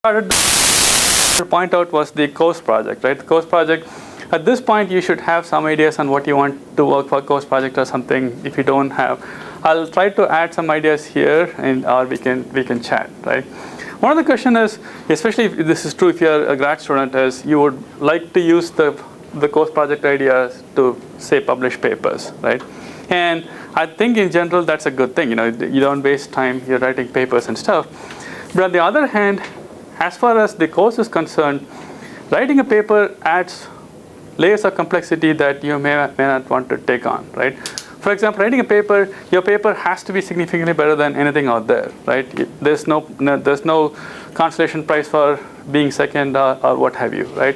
started to point out was the course project, right? The course project. At this point, you should have some ideas on what you want to work for course project or something. If you don't have, I'll try to add some ideas here, and or we can chat, right? One of the question is, especially if this is true if you're a grad student, is you would like to use the course project ideas to say publish papers, right? And I think in general that's a good thing. You don't waste time. You're writing papers and stuff. But on the other hand, as far as the course is concerned, writing a paper adds layers of complexity that you may not want to take on, right? For example, writing a paper, your paper has to be significantly better than anything out there, right? There's no consolation prize for being second or what have you, right?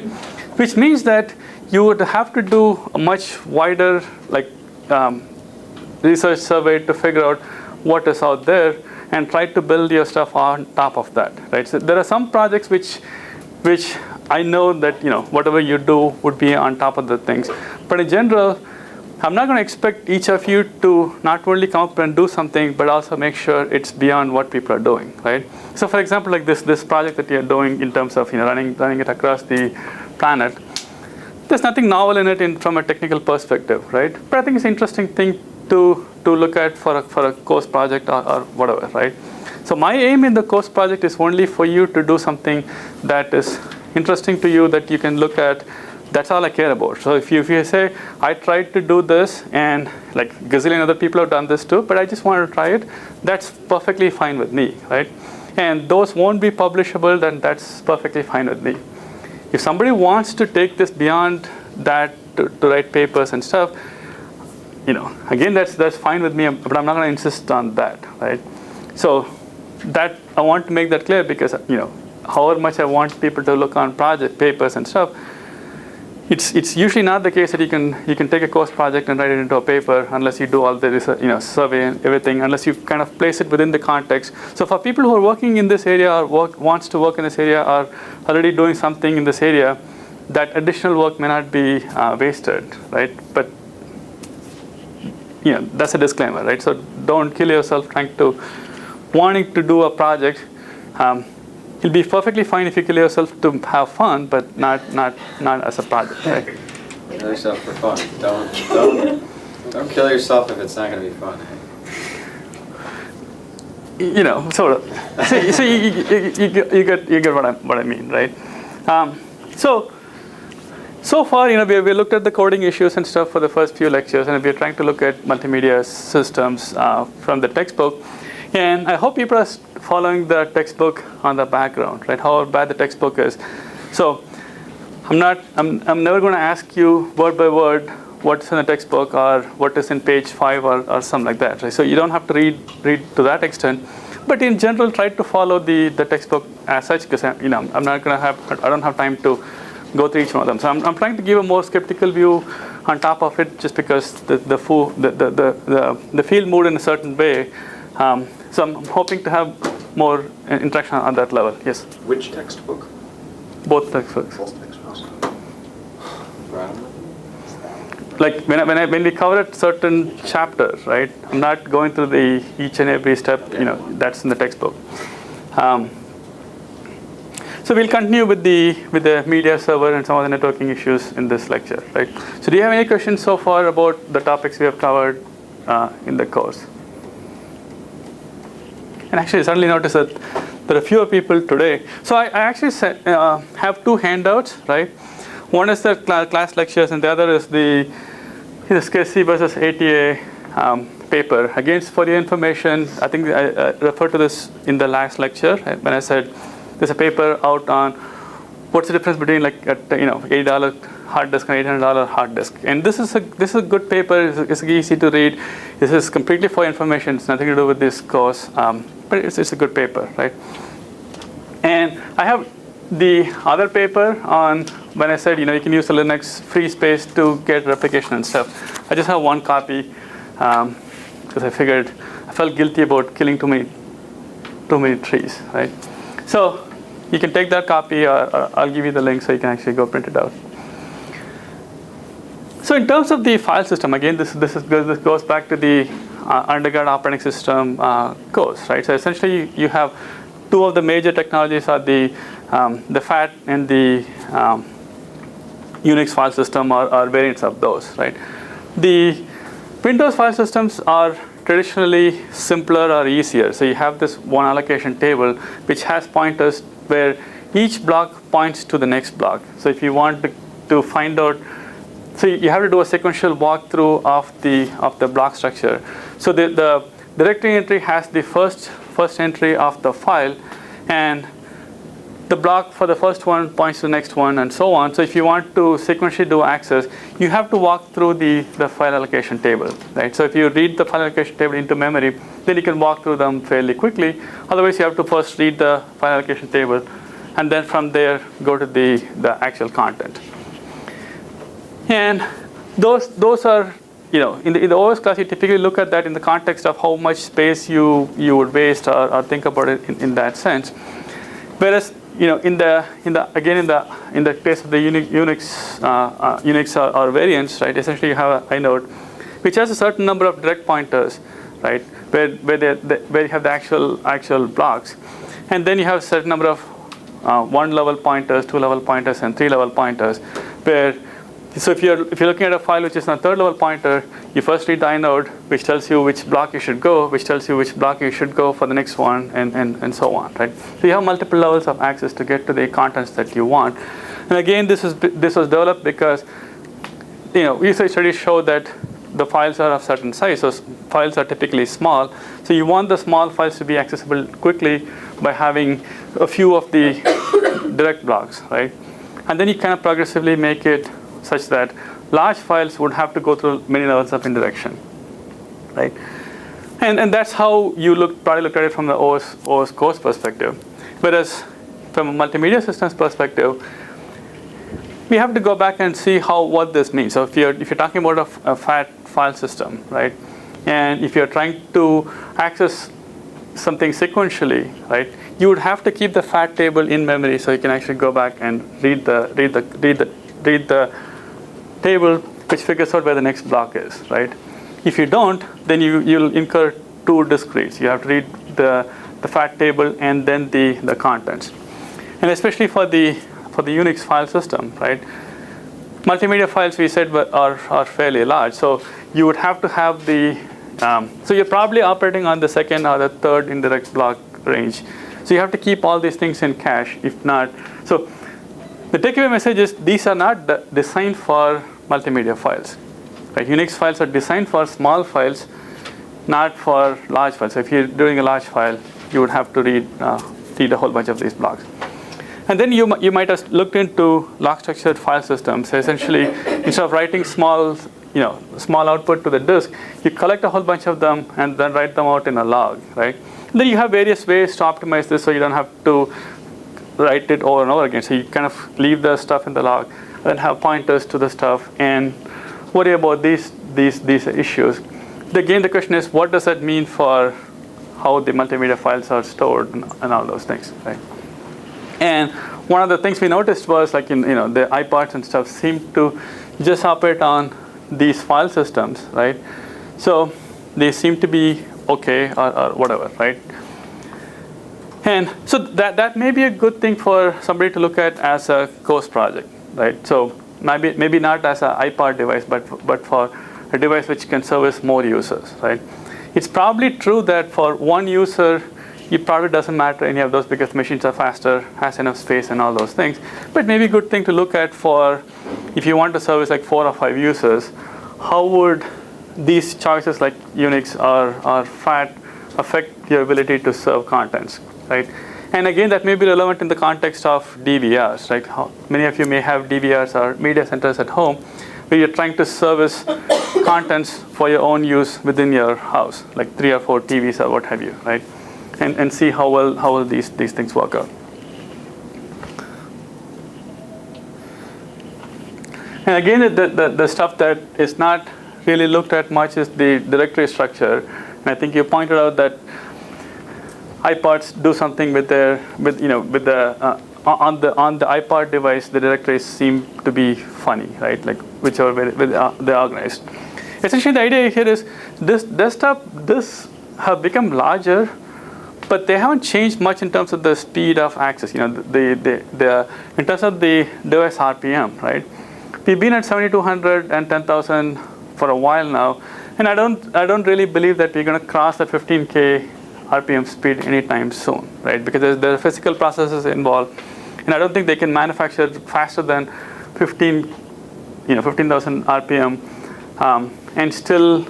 Which means that you would have to do a much wider research survey to figure out what is out there and try to build your stuff on top of that, right? So there are some projects which I know that whatever you do would be on top of the things, but in general, I'm not going to expect each of you to not only come up and do something, but also make sure it's beyond what people are doing, right? So, for example, like this project that you're doing in terms of running it across the planet, there's nothing novel in it from a technical perspective, right? But I think it's an interesting thing to look at for a course project or whatever, right? So my aim in the course project is only for you to do something that is interesting to you that you can look at. That's all I care about. So if you say, I tried to do this and like gazillion other people have done this too, but I just want to try it, that's perfectly fine with me, right? And those won't be publishable, then that's perfectly fine with me. If somebody wants to take this beyond that to write papers and stuff, again, that's fine with me, but I'm not going to insist on that, right? So that I want to make that clear because, however much I want people to look on project papers and stuff, it's usually not the case that you can take a course project and write it into a paper unless you do all the research, survey and everything, unless you kind of place it within the context. So for people who are working in this area or wants to work in this area or already doing something in this area, that additional work may not be wasted, right? But that's a disclaimer, right? So don't kill yourself wanting to do a project. It'll be perfectly fine if you kill yourself to have fun, but not as a project, right? Kill yourself for fun. Don't kill yourself if it's not going to be fun. Sort of. So you get what I mean, right? So far, we looked at the coding issues and stuff for the first few lectures, and we're trying to look at multimedia systems from the textbook. And I hope people are following the textbook on the background, right? How bad the textbook is. So I'm never going to ask you word by word what's in the textbook or what is in page 5 or something like that, right? So you don't have to read to that extent. But in general, try to follow the textbook as such, because I don't have time to go through each one of them. So I'm trying to give a more skeptical view on top of it, just because the field moved in a certain way. So I'm hoping to have more interaction on that level. Yes. Which textbook? Both textbooks. Both textbooks. Like when we cover a certain chapter, right? I'm not going through each and every step. That's in the textbook. So we'll continue with the media server and some of the networking issues in this lecture, right? So do you have any questions so far about the topics we have covered in the course? And actually, I suddenly noticed that there are fewer people today. So I actually have two handouts, right? One is the class lectures, and the other is the SCSI versus ATA paper. Again, for your information, I think I referred to this in the last lecture when I said there's a paper out on what's the difference between like $80 hard disk and $800 hard disk. And this is a good paper. It's easy to read. This is completely for information. It's nothing to do with this course, but it's a good paper, right? And I have the other paper on when I said you can use the Linux free space to get replication and stuff. I just have one copy because I felt guilty about killing too many trees, right? So you can take that copy, or I'll give you the link so you can actually go print it out. So in terms of the file system, again, this goes back to the undergrad operating system course, right? So essentially, you have two of the major technologies are the FAT and the Unix file system are variants of those, right? The Windows file systems are traditionally simpler or easier. So you have this one allocation table which has pointers where each block points to the next block. So if you want to find out, so you have to do a sequential walkthrough of the block structure. So the directory entry has the first entry of the file, and the block for the first one points to the next one, and so on. So if you want to sequentially do access, you have to walk through the file allocation table, right? So if you read the file allocation table into memory, then you can walk through them fairly quickly. Otherwise, you have to first read the file allocation table, and then from there go to the actual content. And those are, in the OS class, you typically look at that in the context of how much space you would waste or think about it in that sense. Whereas in the case of the Unix or variants, right? Essentially, you have a inode which has a certain number of direct pointers, right? Where you have the actual blocks, and then you have a certain number of 1-level pointers, 2-level pointers, and 3-level pointers. So if you're looking at a file which is on a 3rd-level pointer, you first read the inode, which tells you which block you should go, which tells you which block you should go for the next one, and so on, right? So you have multiple levels of access to get to the contents that you want. And again, this was developed because research studies show that the files are of certain size. So files are typically small. So you want the small files to be accessible quickly by having a few of the direct blocks, right? And then you kind of progressively make it such that large files would have to go through many levels of indirection, right? And that's how you probably looked at it from the OS course perspective. Whereas from a multimedia systems perspective, we have to go back and see what this means. So if you're talking about a FAT file system, right, and if you're trying to access something sequentially, right, you would have to keep the FAT table in memory so you can actually go back and read the table which figures out where the next block is, right? If you don't, then you'll incur 2 disk reads. You have to read the FAT table and then the contents. And especially for the Unix file system, right? Multimedia files, we said, are fairly large. So you would have to have so you're probably operating on the 2nd or the 3rd indirect block range. So you have to keep all these things in cache. If not, so the takeaway message is these are not designed for multimedia files, right? Unix files are designed for small files, not for large files. So if you're doing a large file, you would have to read a whole bunch of these blocks. And then you might have looked into log structured file systems. So essentially, instead of writing small output to the disk, you collect a whole bunch of them and then write them out in a log, right? And then you have various ways to optimize this so you don't have to write it over and over again. So you kind of leave the stuff in the log, and then have pointers to the stuff, and worry about these issues. Again, the question is, what does that mean for how the multimedia files are stored and all those things, right? And one of the things we noticed was the iPods and stuff seem to just operate on these file systems, right? So they seem to be okay or whatever, right? And so that may be a good thing for somebody to look at as a course project, right? So maybe not as an iPod device, but for a device which can service more users, right? It's probably true that for one user, it probably doesn't matter any of those because machines are faster, has enough space, and all those things. But maybe a good thing to look at for if you want to service like 4 or 5 users, how would these choices like Unix or FAT affect your ability to serve contents, right? And again, that may be relevant in the context of DVRs, right? How many of you may have DVRs or media centers at home where you're trying to service contents for your own use within your house, like 3 or 4 TVs or what have you, right? And see how well these things work out. And again, the stuff that is not really looked at much is the directory structure. And I think you pointed out that iPods do something on the iPod device, the directories seem to be funny, right? Like whichever way they're organized. Essentially, the idea here is this have become larger, but they haven't changed much in terms of the speed of access. You know, in terms of the device RPM, right? We've been at 7,200 and 10,000 for a while now, and I don't really believe that we're going to cross that 15K RPM speed anytime soon, right? Because there are physical processes involved, and I don't think they can manufacture faster than 15,000 RPM and still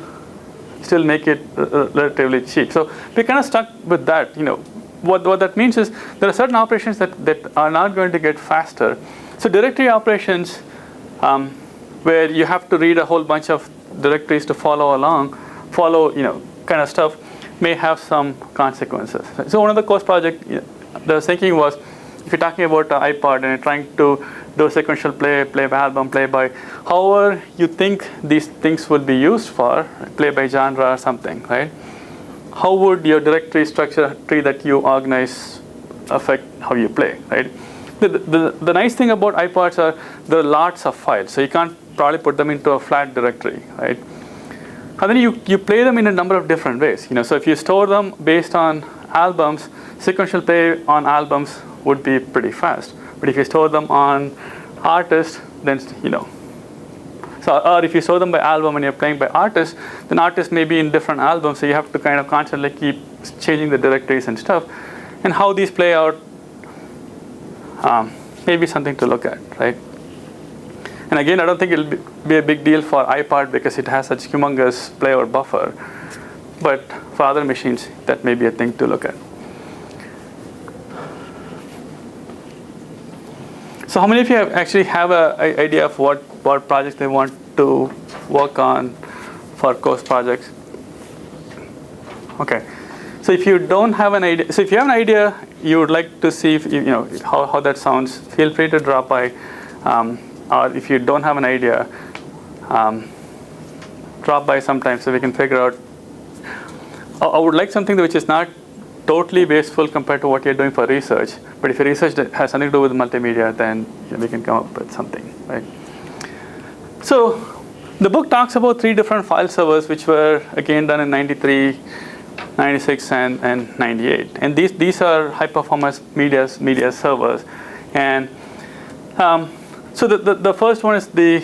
make it relatively cheap. So we're kind of stuck with that. You know, what that means is there are certain operations that are not going to get faster. So directory operations, where you have to read a whole bunch of directories to follow, kind of stuff, may have some consequences. So one of the course project the thinking was, if you're talking about an iPod and you're trying to do a sequential play by album, play by however you think these things would be used for, play by genre or something, right? How would your directory structure tree that you organize affect how you play, right? The nice thing about iPods are there are lots of files, so you can't probably put them into a flat directory, right? And then you play them in a number of different ways. You know, so if you store them based on albums, sequential play on albums would be pretty fast. But if you store them on artists, then or if you store them by album and you're playing by artists, then artists may be in different albums, so you have to kind of constantly keep changing the directories and stuff. And how these play out may be something to look at, right? And again, I don't think it'll be a big deal for iPod because it has such humongous playout buffer. But for other machines, that may be a thing to look at. So how many of you actually have an idea of what projects they want to work on for course projects? Okay. So if you don't have an idea, so if you have an idea, you would like to see if how that sounds, feel free to drop by. Or if you don't have an idea, drop by sometime so we can figure out. I would like something which is not totally wasteful compared to what you're doing for research. But if your research has something to do with multimedia, then we can come up with something, right? So the book talks about 3 different file servers, which were again done in 93, 96, and 98. And these are high-performance media servers. And so the first one is the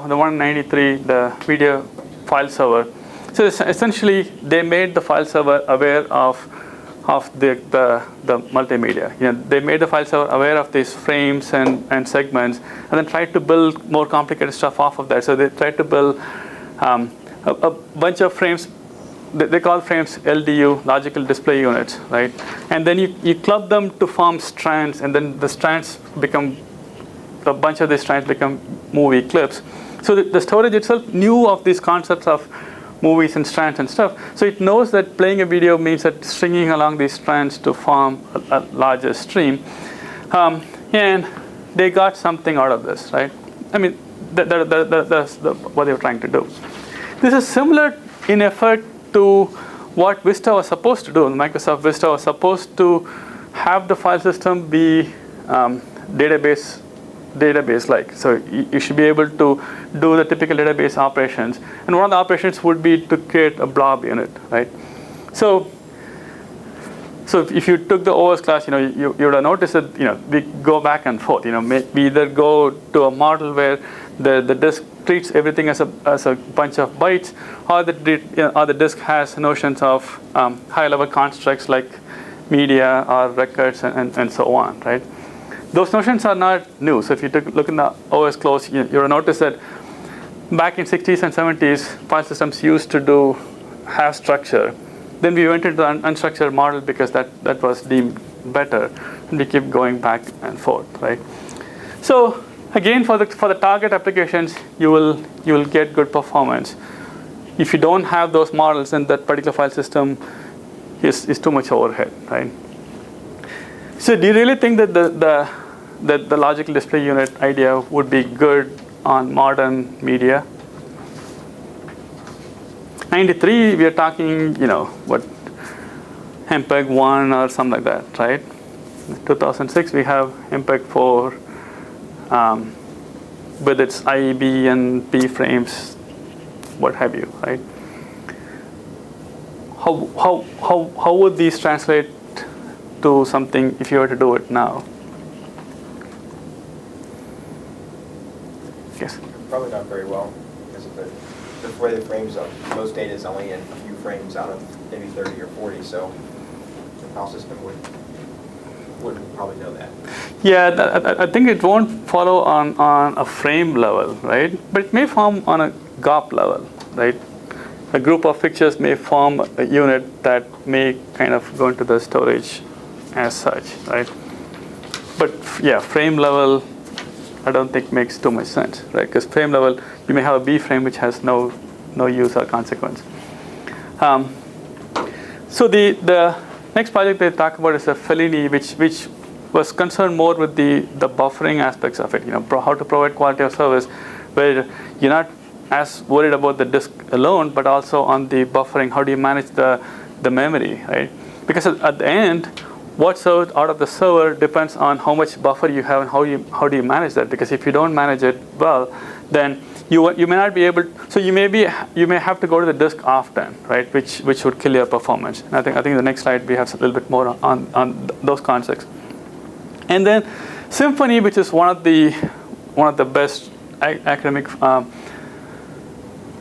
one in 93, the media file server. So essentially, they made the file server aware of the multimedia. They made the file server aware of these frames and segments, and then tried to build more complicated stuff off of that. So they tried to build a bunch of frames. They call frames LDU, logical display units, right? And then you club them to form strands, and then the strands become, a bunch of these strands become movie clips. So the storage itself knew of these concepts of movies and strands and stuff. So it knows that playing a video means that stringing along these strands to form a larger stream. And they got something out of this, right? I mean, that's what they were trying to do. This is similar in effect to what Vista was supposed to do. Microsoft Vista was supposed to have the file system be database-like. So you should be able to do the typical database operations. And one of the operations would be to create a blob unit, right? So if you took the OS class, you would have noticed that we go back and forth. We either go to a model where the disk treats everything as a bunch of bytes, or the disk has notions of high-level constructs like media or records and so on, right? Those notions are not new. So if you look in the OS close, you'll notice that back in 60s and 70s, file systems used to have structure. Then we went into the unstructured model because that was deemed better, and we keep going back and forth, right? So again, for the target applications, you will get good performance. If you don't have those models, then that particular file system is too much overhead, right? So do you really think that the logical display unit idea would be good on modern media? 93, we are talking, what, MPEG 1 or something like that, right? 2006, we have MPEG 4 with its IEB and B frames, what have you, right? How would these translate to something if you were to do it now? Yes? Probably not very well, because of the way the frames up. Most data is only in a few frames out of maybe 30 or 40, so the file system would probably know that. Yeah, I think it won't follow on a frame level, right? But it may form on a GOP level, right? A group of pictures may form a unit that may kind of go into the storage as such, right? But yeah, frame level, I don't think makes too much sense, right? Because frame level, you may have a B frame which has no use or consequence. So the next project they talk about is the Fellini, which was concerned more with the buffering aspects of it. How to provide quality of service, where you're not as worried about the disk alone, but also on the buffering. How do you manage the memory, right? Because at the end, what's served out of the server depends on how much buffer you have and how do you manage that. Because if you don't manage it well, then you may not be able. So you may have to go to the disk often, right? Which would kill your performance. And I think the next slide we have a little bit more on those concepts. And then Symphony, which is one of the best academic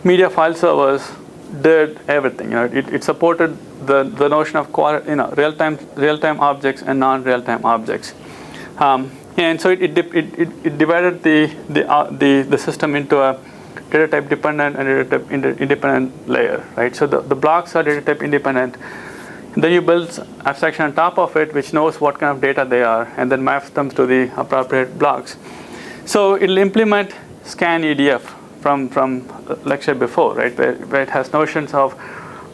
media file servers, did everything. It supported the notion of real-time objects and non-real-time objects, and so it divided the system into a data type dependent and data type independent layer, right? So the blocks are data type independent. And then you build abstraction on top of it, which knows what kind of data they are, and then maps them to the appropriate blocks. So it'll implement scan EDF from lecture before, right? Where it has notions of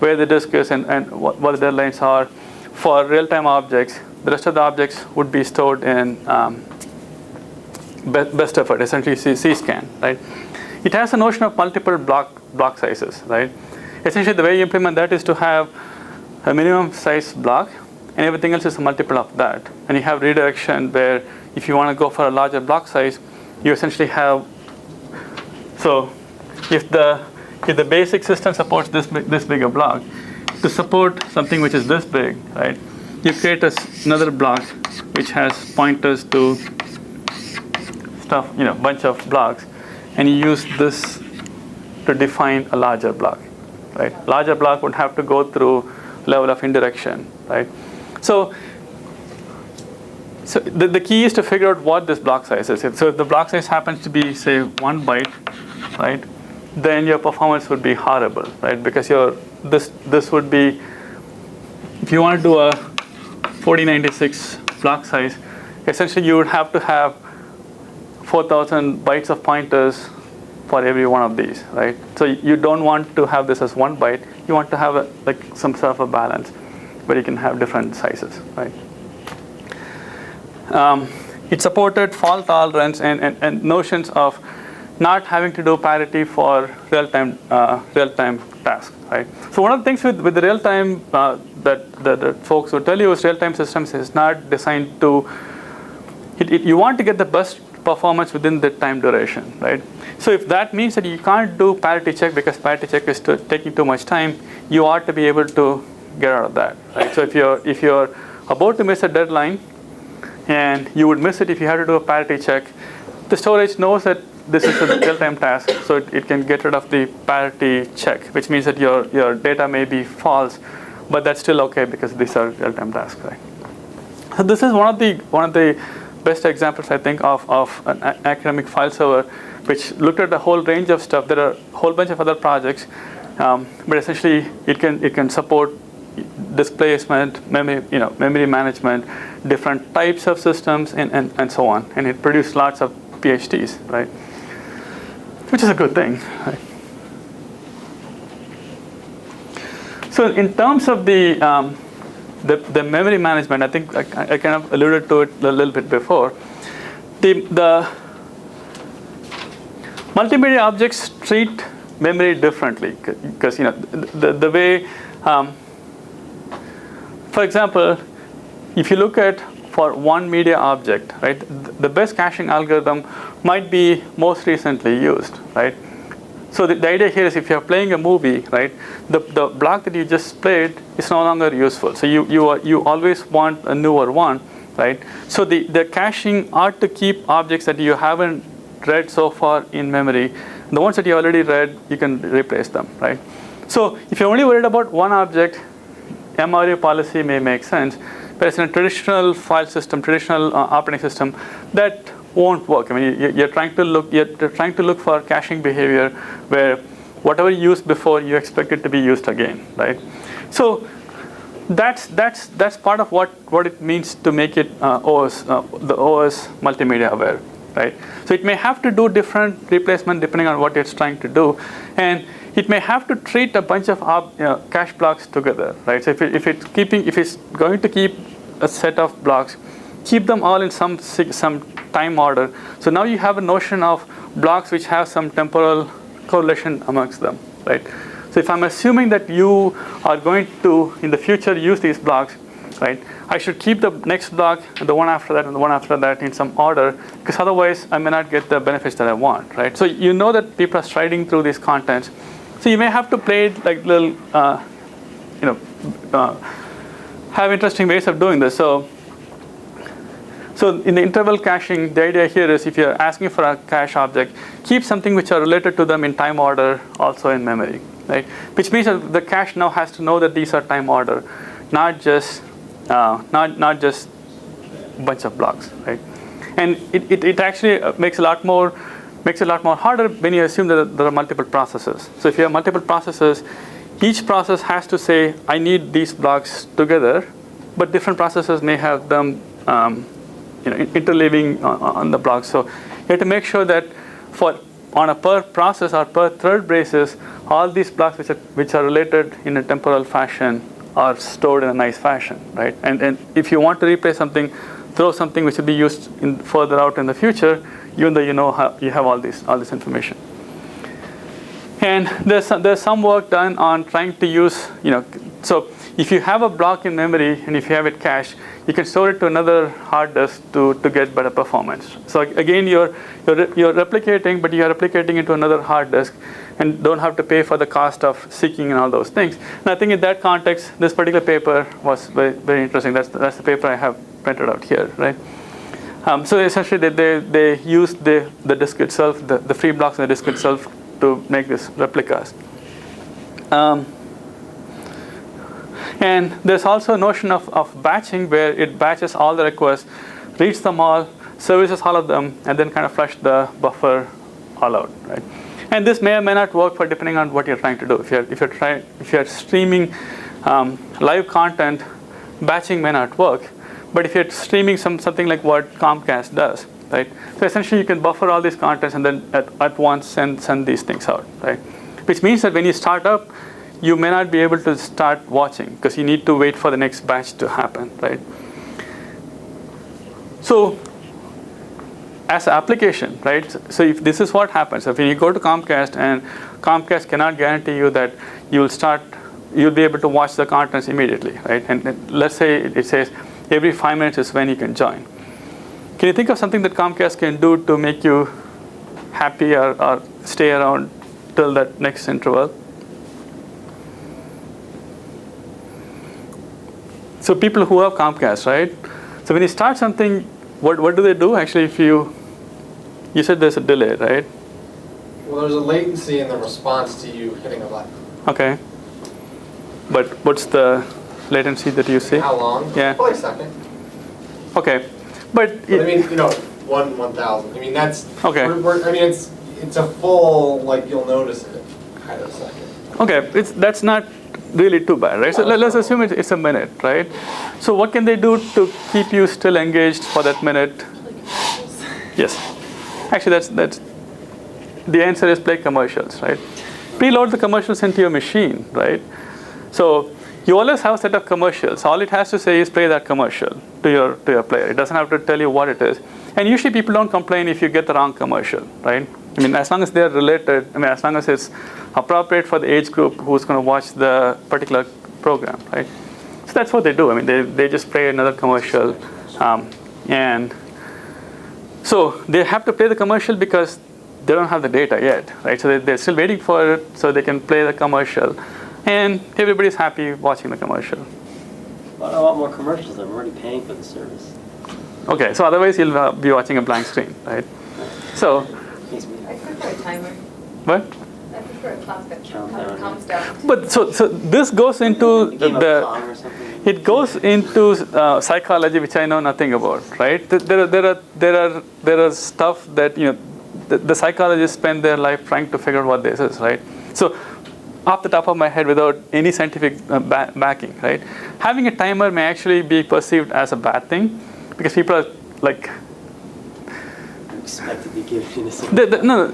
where the disk is and what the deadlines are for real-time objects. The rest of the objects would be stored in best effort, essentially C-scan, right? It has a notion of multiple block sizes, right? Essentially, the way you implement that is to have a minimum size block, and everything else is a multiple of that. And you have redirection where if you want to go for a larger block size, you essentially have. So, if the basic system supports this big a block, to support something which is this big, right? You create another block which has pointers to stuff, bunch of blocks, and you use this to define a larger block, right? Larger block would have to go through level of indirection, right? So the key is to figure out what this block size is. So if the block size happens to be, say, 1 byte, right, then your performance would be horrible, right? Because this would be, if you want to do a 4096 block size, essentially you would have to have 4,000 bytes of pointers for every one of these, right? So you don't want to have this as 1 byte. You want to have some sort of a balance where you can have different sizes, right? It supported fault tolerance and notions of not having to do parity for real-time tasks, right? So one of the things with the real-time that folks will tell you is real-time systems is not designed to. You want to get the best performance within the time duration, right? So if that means that you can't do parity check because parity check is taking too much time, you ought to be able to get out of that, right? So if you're about to miss a deadline, and you would miss it if you had to do a parity check, the storage knows that this is a real-time task, so it can get rid of the parity check, which means that your data may be false, but that's still okay because these are real-time tasks, right? So this is one of the best examples, I think, of an academic file server, which looked at a whole range of stuff. There are a whole bunch of other projects, but essentially it can support displacement, memory management, different types of systems, and so on. And it produced lots of PhDs, right? Which is a good thing, right? So in terms of the memory management, I think I kind of alluded to it a little bit before. The multimedia objects treat memory differently because the way, for example, if you look at for one media object, right, the best caching algorithm might be most recently used, right? So the idea here is if you're playing a movie, right, the block that you just played is no longer useful. So you always want a newer one, right? So the caching ought to keep objects that you haven't read so far in memory. The ones that you already read, you can replace them, right? So if you're only worried about one object, MRU policy may make sense, but it's in a traditional file system, traditional operating system, that won't work. I mean, you're trying to look for caching behavior where whatever you used before, you expect it to be used again, right? So that's part of what it means to make it the OS multimedia aware, right? So it may have to do different replacement depending on what it's trying to do, and it may have to treat a bunch of cache blocks together, right? So if it's going to keep a set of blocks, keep them all in some time order. So now you have a notion of blocks which have some temporal correlation amongst them, right? So if I'm assuming that you are going to, in the future, use these blocks, right, I should keep the next block, the one after that, and the one after that in some order, because otherwise I may not get the benefits that I want, right? So you know that people are striding through these contents. So you may have to play it like little, have interesting ways of doing this. So in the interval caching, the idea here is if you're asking for a cache object, keep something which are related to them in time order also in memory, right? Which means that the cache now has to know that these are time order, not just not just a bunch of blocks, right? And it actually makes it a lot more harder when you assume that there are multiple processes. So if you have multiple processes, each process has to say, I need these blocks together, but different processes may have them interleaving on the blocks. So you have to make sure that on a per process or per thread basis, all these blocks which are related in a temporal fashion are stored in a nice fashion, right? And if you want to replace something, throw something which will be used further out in the future, even though you know how you have all this information. And there's some work done on trying to use, so if you have a block in memory and if you have it cached, you can store it to another hard disk to get better performance. So again, you're replicating, but you're replicating into another hard disk and don't have to pay for the cost of seeking and all those things. And I think in that context, this particular paper was very, very interesting. That's the paper I have printed out here, right? So essentially, they used the disk itself, the free blocks in the disk itself, to make these replicas. And there's also a notion of batching where it batches all the requests, reads them all, services all of them, and then kind of flush the buffer all out, right? And this may or may not work depending on what you're trying to do. If you're streaming live content, batching may not work. But if you're streaming something like what Comcast does, right? So essentially, you can buffer all these contents and then at once send these things out, right? Which means that when you start up, you may not be able to start watching because you need to wait for the next batch to happen, right? So as an application, right? So if this is what happens, if you go to Comcast and Comcast cannot guarantee you that you'll be able to watch the contents immediately, right? And let's say it says every 5 minutes is when you can join. Can you think of something that Comcast can do to make you happy or stay around till that next interval? So people who have Comcast, right? So when you start something, what do they do? Actually, if you said there's a delay, right? Well, there's a latency in the response to you hitting a button. Okay. But what's the latency that you see? How long? Yeah. Probably a second. Okay. But I mean, 1,000. I mean, that's okay. I mean, it's a full, like, you'll notice it kind of second. Okay, that's not really too bad, right? So let's assume it's a minute, right? So what can they do to keep you still engaged for that minute? Yes. Actually, that's the answer is play commercials, right? Preload the commercials into your machine, right? So you always have a set of commercials. All it has to say is play that commercial to your player. It doesn't have to tell you what it is. And usually people don't complain if you get the wrong commercial, right? I mean, as long as they're related, as long as it's appropriate for the age group who's going to watch the particular program, right? So that's what they do. I mean, they just play another commercial. And so they have to play the commercial because they don't have the data yet, right? So they're still waiting for it so they can play the commercial, and everybody's happy watching the commercial. Well, I want more commercials. I'm already paying for the service. Okay, so otherwise you'll be watching a blank screen, right? So, Makes me I prefer a timer. what? I prefer a clock that Countdown. counts down. But so this goes into Game of the Pong or something. it goes into psychology, which I know nothing about, right? There are stuff that the psychologists spend their life trying to figure out what this is, right? So, off the top of my head, without any scientific backing, right? Having a timer may actually be perceived as a bad thing because people are like. Expect to be given in a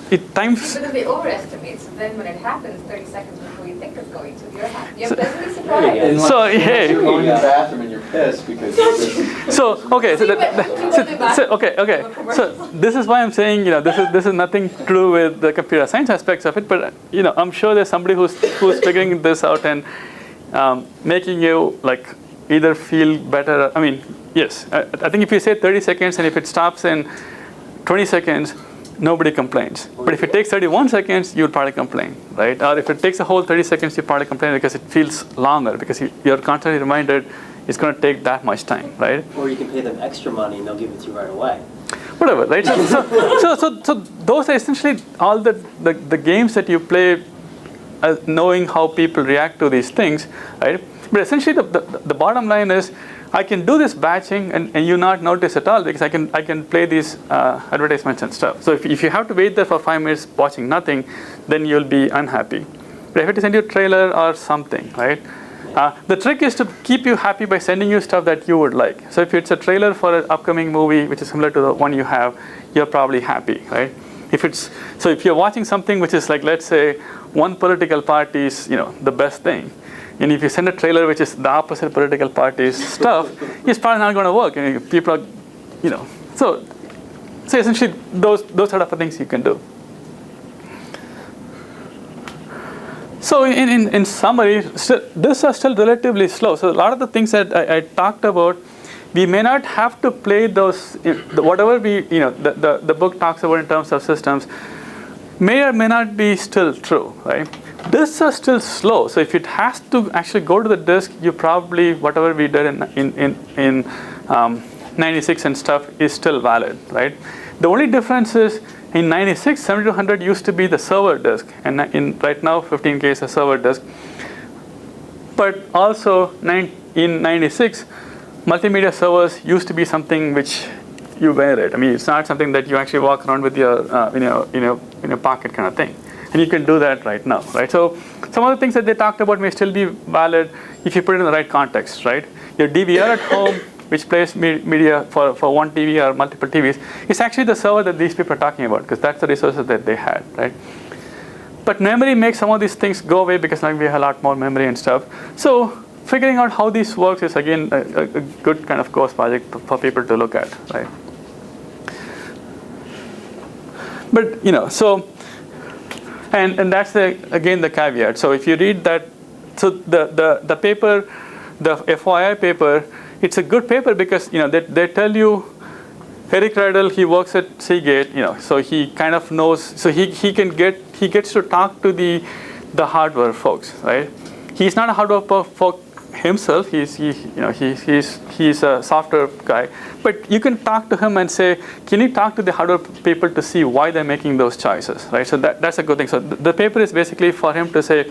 It times. But if they overestimate, so then when it happens, 30 seconds before you think it's going to, you're happy. You're So- pleasantly There surprised. you go. Unless- So, unless hey. you're going to the bathroom and you're pissed because you're just, So okay, so, okay. So this is why I'm saying this is nothing to do with the computer science aspects of it, but I'm sure there's somebody who's figuring this out and making you like either feel better. I mean, yes, I think if you say 30 seconds and if it stops in 20 seconds, nobody complains. But if it takes 31 seconds, you'll probably complain, right? Or if it takes a whole 30 seconds, you probably complain because it feels longer because you're constantly reminded it's going to take that much time, right? Or you can pay them extra money and they'll give it to you right away. Whatever, right? So those are essentially all the games that you play, knowing how people react to these things, right? But essentially, the bottom line is, I can do this batching and you not notice at all because I can play these advertisements and stuff. So if you have to wait there for 5 minutes watching nothing, then you'll be unhappy. But if it is send you a trailer or something, right? The trick is to keep you happy by sending you stuff that you would like. So if it's a trailer for an upcoming movie which is similar to the one you have, you're probably happy, right? If you're watching something which is like, let's say, one political party is the best thing, and if you send a trailer which is the opposite political party's stuff, it's probably not going to work. And people are, so essentially those sort of things you can do. So in summary, these are still relatively slow. So a lot of the things that I talked about, we may not have to play those, whatever the book talks about in terms of systems, may or may not be still true, right? Disks are still slow. So if it has to actually go to the disk, you probably, whatever we did in 96 and stuff is still valid, right? The only difference is in 96, 7200 used to be the server disk, and right now 15K is a server disk. But also in 96, multimedia servers used to be something which you wear it. I mean, it's not something that you actually walk around with your in your pocket kind of thing. And you can do that right now, right? So some of the things that they talked about may still be valid if you put it in the right context, right? Your DVR at home, which plays media for one TV or multiple TVs, is actually the server that these people are talking about because that's the resources that they had, right? But memory makes some of these things go away because now we have a lot more memory and stuff. So figuring out how this works is again a good kind of course project for people to look at, right? But so. And that's again the caveat. So if you read that, so the paper, the FYI paper, it's a good paper because they tell you, Eric Riddle, he works at Seagate, so he kind of knows. So he gets to talk to the hardware folks, right? He's not a hardware folk himself. He's a software guy, but you can talk to him and say, can you talk to the hardware people to see why they're making those choices, right? So that's a good thing. So the paper is basically for him to say,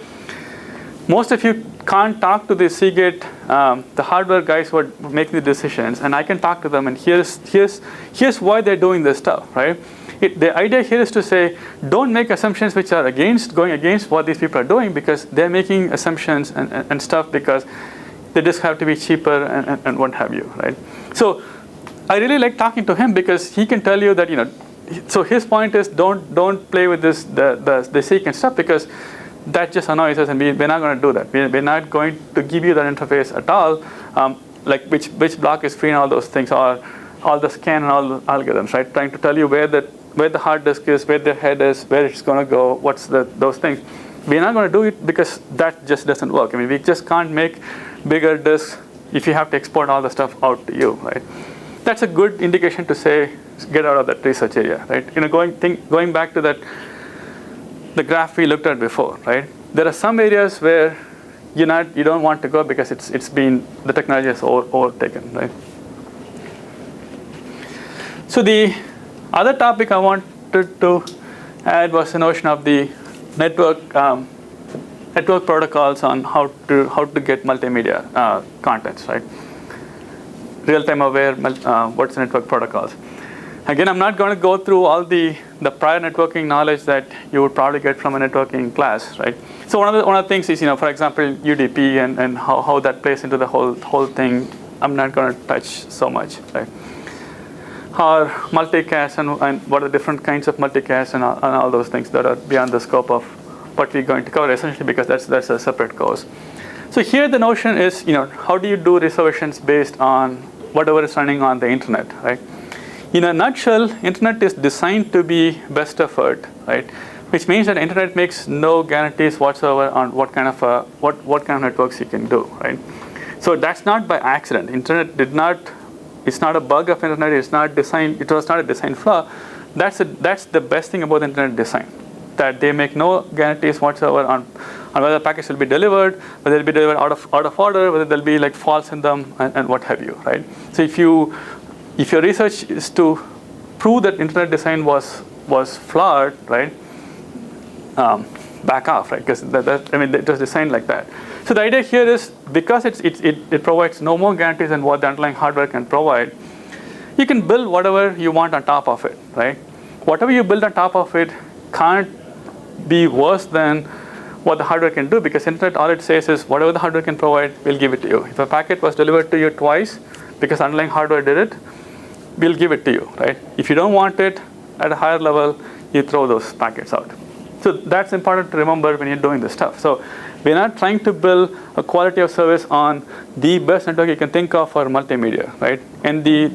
most of you can't talk to the Seagate, the hardware guys who are making the decisions, and I can talk to them, and here's why they're doing this stuff, right? The idea here is to say, don't make assumptions which are going against what these people are doing because they're making assumptions and stuff because the disks have to be cheaper and what have you, right? So I really like talking to him because he can tell you that, so his point is don't play with the seek and stuff because that just annoys us and we're not going to do that. We're not going to give you that interface at all, like which block is free and all those things, or all the scan and all the algorithms, right? Trying to tell you where the hard disk is, where the head is, where it's going to go, what's those things. We're not going to do it because that just doesn't work. I mean, we just can't make bigger disks if you have to export all the stuff out to you, right? that's a good indication to say, get out of that research area, right? Going back to that, the graph we looked at before, right? There are some areas where you don't want to go because the technology has overtaken, right? So the other topic I wanted to add was the notion of the network protocols on how to get multimedia contents, right? Real-time aware, what's network protocols. Again, I'm not going to go through all the prior networking knowledge that you would probably get from a networking class, right? So one of the things is, for example, UDP and how that plays into the whole thing. I'm not going to touch so much, right? Or multicast and what are the different kinds of multicast and all those things that are beyond the scope of what we're going to cover, essentially, because that's a separate course. So here the notion is, how do you do reservations based on whatever is running on the internet, right? In a nutshell, internet is designed to be best effort, right? Which means that internet makes no guarantees whatsoever on what kind of networks you can do, right? So that's not by accident. It's not a bug of internet. It was not a design flaw. That's the best thing about the internet design, that they make no guarantees whatsoever on whether the package will be delivered, whether it will be delivered out of order, whether there'll be like faults in them, and what have you, right? So if your research is to prove that internet design was flawed, right? Back off, right? Because it was designed like that. So the idea here is, because it provides no more guarantees than what the underlying hardware can provide, you can build whatever you want on top of it, right? Whatever you build on top of it can't be worse than what the hardware can do, because internet, all it says is whatever the hardware can provide, we'll give it to you. If a packet was delivered to you twice because underlying hardware did it, we'll give it to you, right? If you don't want it at a higher level, you throw those packets out. So that's important to remember when you're doing this stuff. So we're not trying to build a quality of service on the best network you can think of for multimedia, right? And the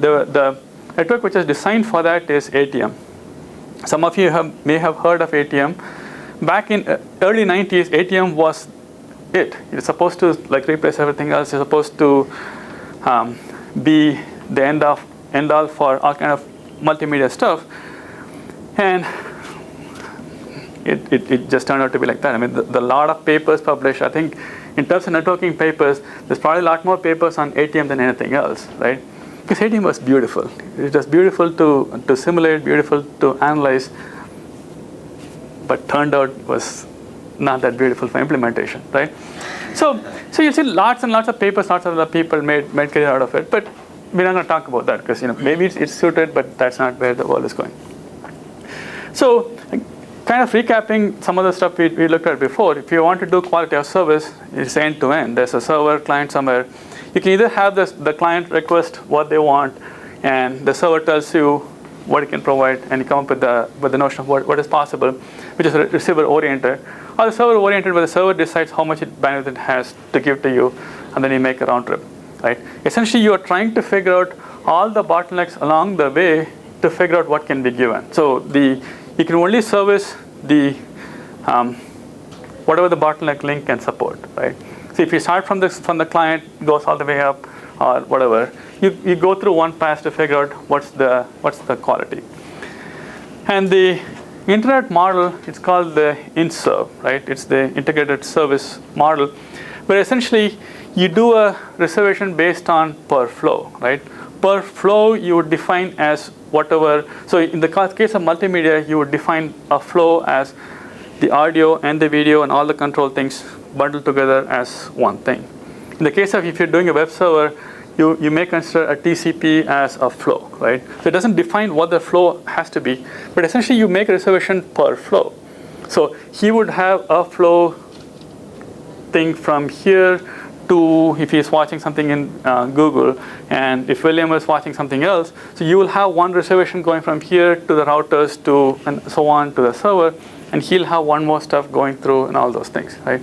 network which is designed for that is ATM. Some of you may have heard of ATM. Back in early 90s, ATM was it. It's supposed to replace everything else. It's supposed to be the end all for all kind of multimedia stuff. And it just turned out to be like that. I mean, the lot of papers published, I think, in terms of networking papers, there's probably a lot more papers on ATM than anything else, right? Because ATM was beautiful. It was beautiful to simulate, beautiful to analyze, but turned out was not that beautiful for implementation, right? So you see lots and lots of papers, lots of other people made career out of it, but we're not going to talk about that because maybe it's suited, but that's not where the world is going. So, kind of recapping some of the stuff we looked at before, if you want to do quality of service, it's end to end. There's a server, client somewhere. You can either have the client request what they want, and the server tells you what it can provide, and you come up with the notion of what is possible, which is receiver oriented, or the server oriented, where the server decides how much bandwidth it has to give to you, and then you make a round trip, right? Essentially, you are trying to figure out all the bottlenecks along the way to figure out what can be given. So you can only service the whatever the bottleneck link can support, right? So if you start from the client, goes all the way up, or whatever, you go through one pass to figure out what's the quality. And the internet model, it's called the INSERV, right? It's the integrated service model, where essentially you do a reservation based on per flow, right? Per flow you would define as whatever. So in the case of multimedia, you would define a flow as the audio and the video and all the control things bundled together as one thing. In the case of if you're doing a web server, you may consider a TCP as a flow, right? So it doesn't define what the flow has to be, but essentially you make a reservation per flow. So he would have a flow thing from here to if he's watching something in Google, and if William is watching something else, so you will have one reservation going from here to the routers to and so on to the server, and he'll have one more stuff going through and all those things, right?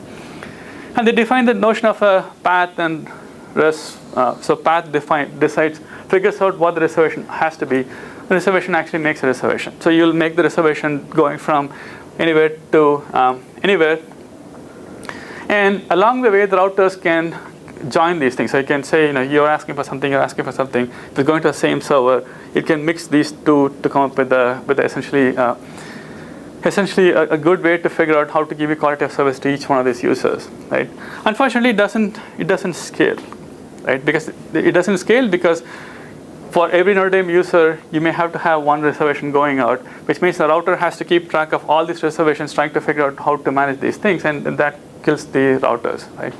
And they define the notion of a path and res. So path figures out what the reservation has to be. The reservation actually makes a reservation. So you'll make the reservation going from anywhere to anywhere. And along the way, the routers can join these things. So you can say, you're asking for something, you're asking for something. If it's going to the same server, it can mix these two to come up with essentially a good way to figure out how to give you quality of service to each one of these users, right? Unfortunately, it doesn't scale, right? Because it doesn't scale because for every Notre Dame user, you may have to have one reservation going out, which means the router has to keep track of all these reservations, trying to figure out how to manage these things, and that kills the routers, right?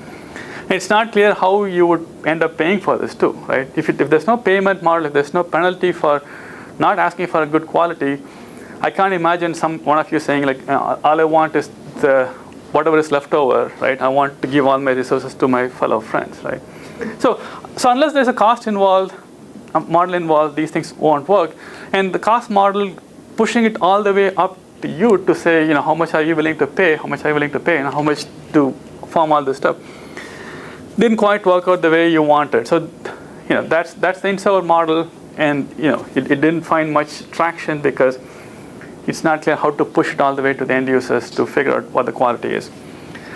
And it's not clear how you would end up paying for this too, right? If there's no payment model, if there's no penalty for not asking for a good quality, I can't imagine one of you saying like, all I want is whatever is left over, right? I want to give all my resources to my fellow friends, right? So unless there's a cost involved, a model involved, these things won't work. And the cost model, pushing it all the way up to you to say, how much are you willing to pay, how much are you willing to pay, and how much to form all this stuff, didn't quite work out the way you wanted. So, that's the in-server model, and it didn't find much traction because it's not clear how to push it all the way to the end users to figure out what the quality is.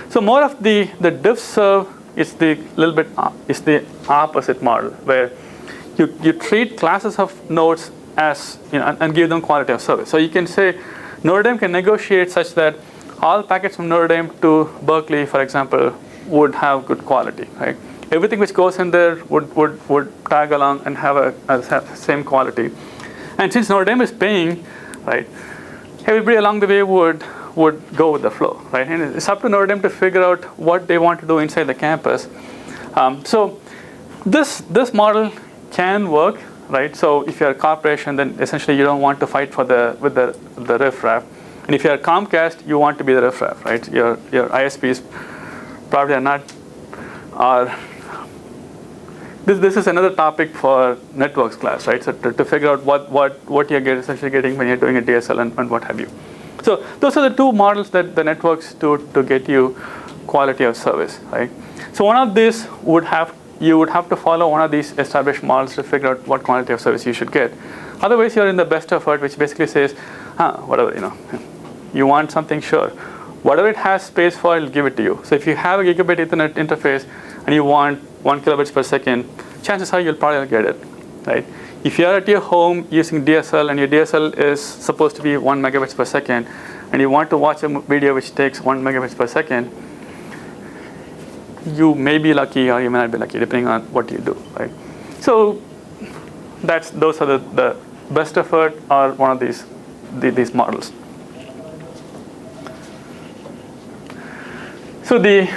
So more of the diff serve is the opposite model, where you treat classes of nodes as and give them quality of service. So you can say Notre Dame can negotiate such that all packets from Notre Dame to Berkeley, for example, would have good quality, right? Everything which goes in there would tag along and have the same quality. And since Notre Dame is paying, right, everybody along the way would go with the flow, right? And it's up to Notre Dame to figure out what they want to do inside the campus. So this model can work, right? So if you're a corporation, then essentially you don't want to fight with the riffraff. And if you're a Comcast, you want to be the riffraff, right? Your ISPs probably this is another topic for networks class, right? So to figure out what you're essentially getting when you're doing a DSL and what have you. So those are the two models that the networks do to get you quality of service, right? So one of these you would have to follow one of these established models to figure out what quality of service you should get. Otherwise, you're in the best effort, which basically says, whatever, you want something, sure. Whatever it has space for, it'll give it to you. So if you have a gigabit Ethernet interface and you want 1 kilobits per second, chances are you'll probably get it, right? If you're at your home using DSL and your DSL is supposed to be 1 megabits per second, and you want to watch a video which takes 1 megabits per second, you may be lucky or you may not be lucky, depending on what you do, right? So those are the best effort or one of these models. So they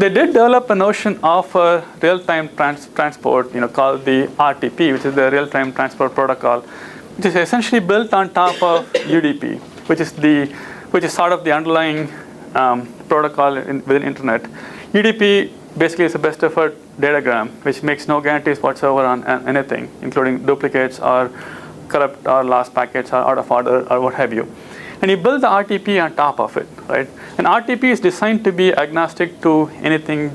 did develop a notion of a real-time transport, called the RTP, which is the real-time transport protocol, which is essentially built on top of UDP, which is sort of the underlying protocol within internet. UDP basically is a best effort datagram, which makes no guarantees whatsoever on anything, including duplicates or corrupt or lost packets or out of order or what have you. And you build the RTP on top of it, right? And RTP is designed to be agnostic to anything,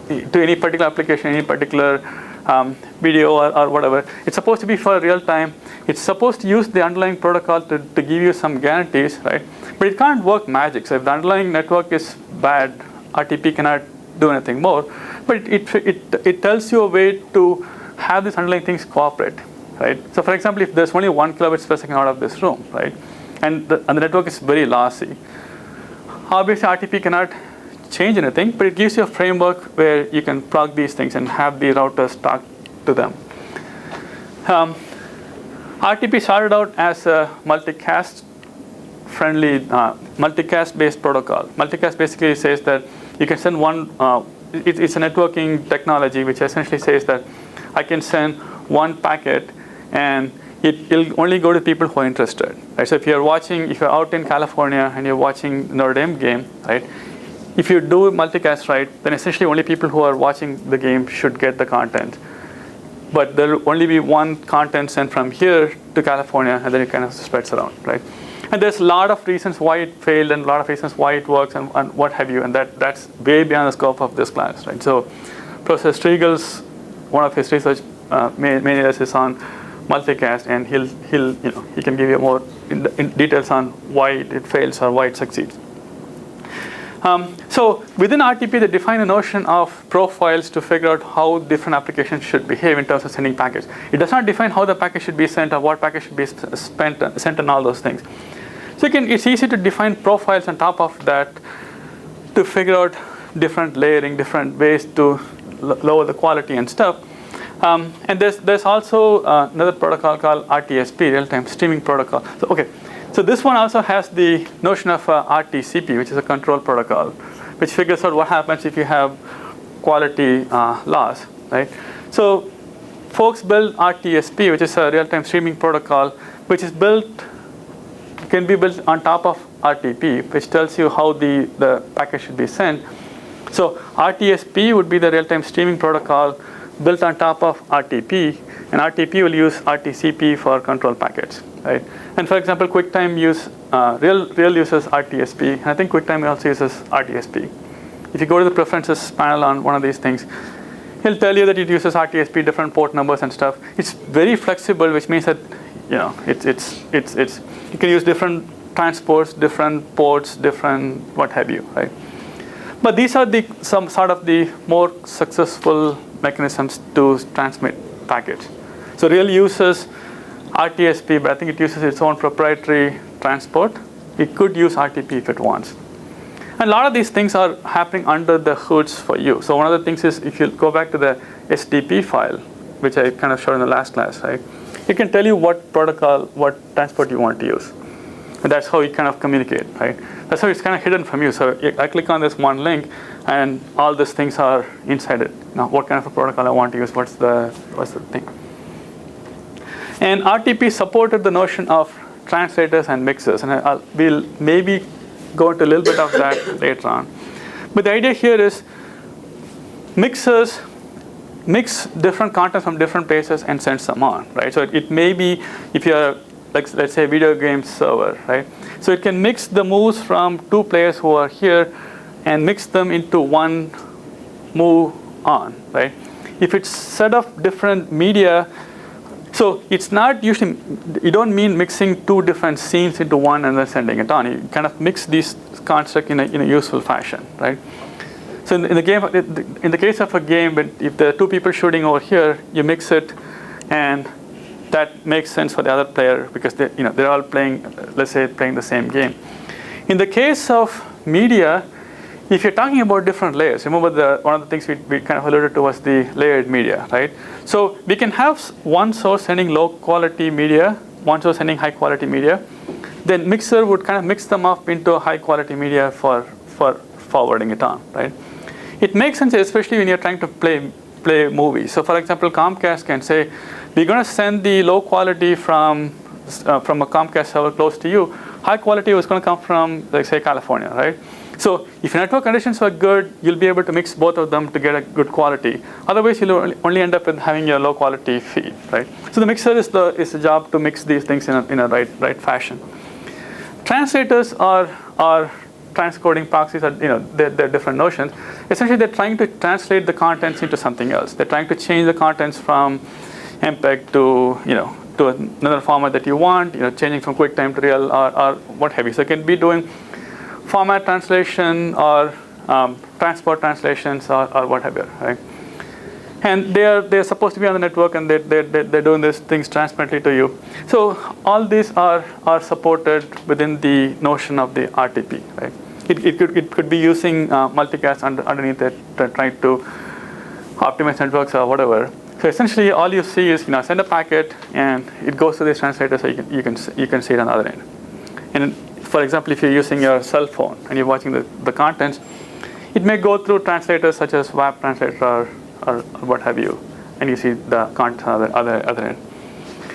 to any particular application, any particular video or whatever. It's supposed to be for real time. It's supposed to use the underlying protocol to give you some guarantees, right? But it can't work magic. So if the underlying network is bad, RTP cannot do anything more. But it tells you a way to have these underlying things cooperate, right? So for example, if there's only 1 kilobits per second out of this room, right? And the network is very lossy, obviously RTP cannot change anything, but it gives you a framework where you can plug these things and have the routers talk to them. RTP started out as a multicast-friendly, multicast-based protocol. Multicast basically says that you can send one, it's a networking technology which essentially says that I can send one packet and it'll only go to people who are interested, right? So if you're out in California and you're watching Notre Dame game, right? If you do multicast right, then essentially only people who are watching the game should get the content. But there'll only be one content sent from here to California, and then it kind of spreads around, right? And there's a lot of reasons why it failed and a lot of reasons why it works and what have you, and that's way beyond the scope of this class, right? So Professor Striegel's, one of his research main areas is on multicast, and he can give you more in details on why it fails or why it succeeds. So within RTP, they define a notion of profiles to figure out how different applications should behave in terms of sending packets. It does not define how the packet should be sent or what packet should be sent and all those things. So it's easy to define profiles on top of that to figure out different layering, different ways to lower the quality and stuff. And there's also another protocol called RTSP, real-time streaming protocol. So this one also has the notion of RTCP, which is a control protocol, which figures out what happens if you have quality loss, right? So folks build RTSP, which is a real-time streaming protocol, which is can be built on top of RTP, which tells you how the packet should be sent. So RTSP would be the real-time streaming protocol built on top of RTP, and RTP will use RTCP for control packets, right? And for example, QuickTime Real uses RTSP, and I think QuickTime also uses RTSP. If you go to the preferences panel on one of these things, he'll tell you that it uses RTSP, different port numbers and stuff. It's very flexible, which means that you can use different transports, different ports, different what have you, right? But these are some sort of the more successful mechanisms to transmit packets. So Real uses RTSP, but I think it uses its own proprietary transport. It could use RTP if it wants. And a lot of these things are happening under the hoods for you. So one of the things is, if you go back to the SDP file, which I kind of showed in the last class, right? It can tell you what protocol, what transport you want to use. And that's how you kind of communicate, right? That's how it's kind of hidden from you. So I click on this one link, and all these things are inside it. Now, what kind of a protocol I want to use? What's the thing? And RTP supported the notion of translators and mixers, and we'll maybe go into a little bit of that later on. But the idea here is mixers mix different content from different places and send some on, right? So it may be, if you're let's say a video game server, right? So it can mix the moves from two players who are here and mix them into one move on, right? If it's set of different media, so it's not usually, you don't mean mixing two different scenes into one and then sending it on. You kind of mix these constructs in a useful fashion, right? So in the case of a game, if there are two people shooting over here, you mix it, and that makes sense for the other player because they're all playing, let's say, playing the same game. In the case of media, if you're talking about different layers, remember one of the things we kind of alluded to was the layered media, right? So we can have one source sending low quality media, one source sending high quality media. Then mixer would kind of mix them up into high quality media for forwarding it on, right? It makes sense, especially when you're trying to play movies. So for example, Comcast can say, we're going to send the low quality from a Comcast server close to you. High quality was going to come from, like, say, California, right? So if your network conditions are good, you'll be able to mix both of them to get a good quality. Otherwise, you'll only end up with having your low quality feed, right? So the mixer is the job to mix these things in a right fashion. Translators are transcoding proxies, they're different notions. Essentially, they're trying to translate the contents into something else. They're trying to change the contents from MPEG to another format that you want, changing from QuickTime to Real or what have you. So it can be doing format translation or transport translations or what have you, right? And they're supposed to be on the network, and they're doing these things transparently to you. So all these are supported within the notion of the RTP, right? It could be using multicast underneath it, trying to optimize networks or whatever. So essentially, all you see is send a packet, and it goes to this translator, so you can see it on the other end. And for example, if you're using your cell phone and you're watching the contents, it may go through translators such as WAP translator or what have you, and you see the content on the other end.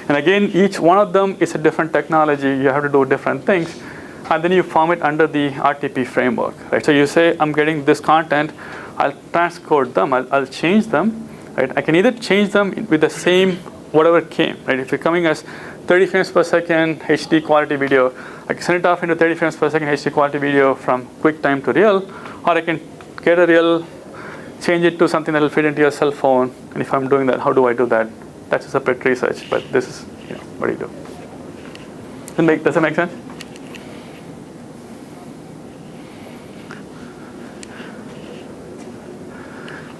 And again, each one of them is a different technology. You have to do different things, and then you form it under the RTP framework, right? So you say, I'm getting this content, I'll transcode them, I'll change them, right? I can either change them with the same whatever came, right? If you're coming as 30 frames per second HD quality video, I can send it off into 30 frames per second HD quality video from QuickTime to Real, or I can get a Real, change it to something that will fit into your cell phone. And if I'm doing that, how do I do that? That's a separate research, but this is what do you do? Does that make sense?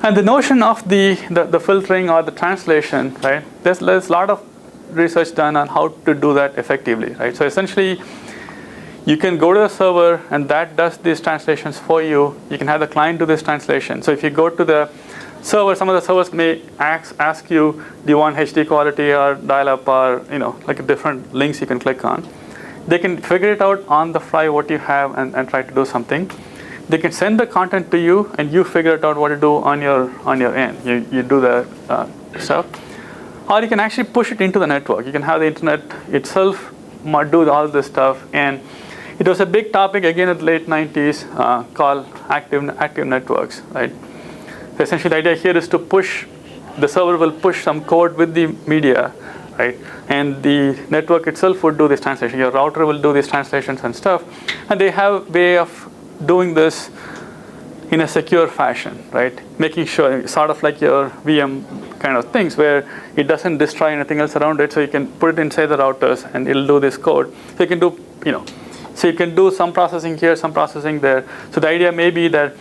And the notion of the filtering or the translation, right? There's a lot of research done on how to do that effectively, right? So essentially, you can go to the server and that does these translations for you. You can have the client do this translation. So if you go to the server, some of the servers may ask you, do you want HD quality or dial-up or like different links you can click on. They can figure it out on the fly what you have and try to do something. They can send the content to you and you figure it out what to do on your end. You do the stuff. Or you can actually push it into the network. You can have the internet itself do all this stuff. And it was a big topic again in the late 90s called active networks, right? So essentially the idea here is to push, the server will push some code with the media, right? And the network itself would do this translation. Your router will do these translations and stuff. And they have a way of doing this in a secure fashion, right? Making sure, sort of like your VM kind of things where it doesn't destroy anything else around it. So you can put it inside the routers and it'll do this code. So you can do, so you can do some processing here, some processing there. So the idea may be that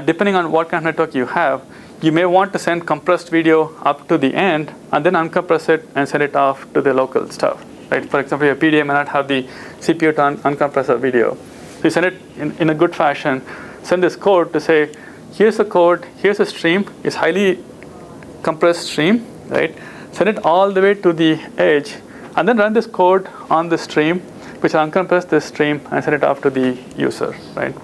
depending on what kind of network you have, you may want to send compressed video up to the end and then uncompress it and send it off to the local stuff, right? For example, your PDA may not have the CPU to uncompress a video. So you send it in a good fashion, send this code to say, here's the code, here's a stream, it's highly compressed stream, right? Send it all the way to the edge and then run this code on the stream, which will uncompress this stream and send it off to the user, right?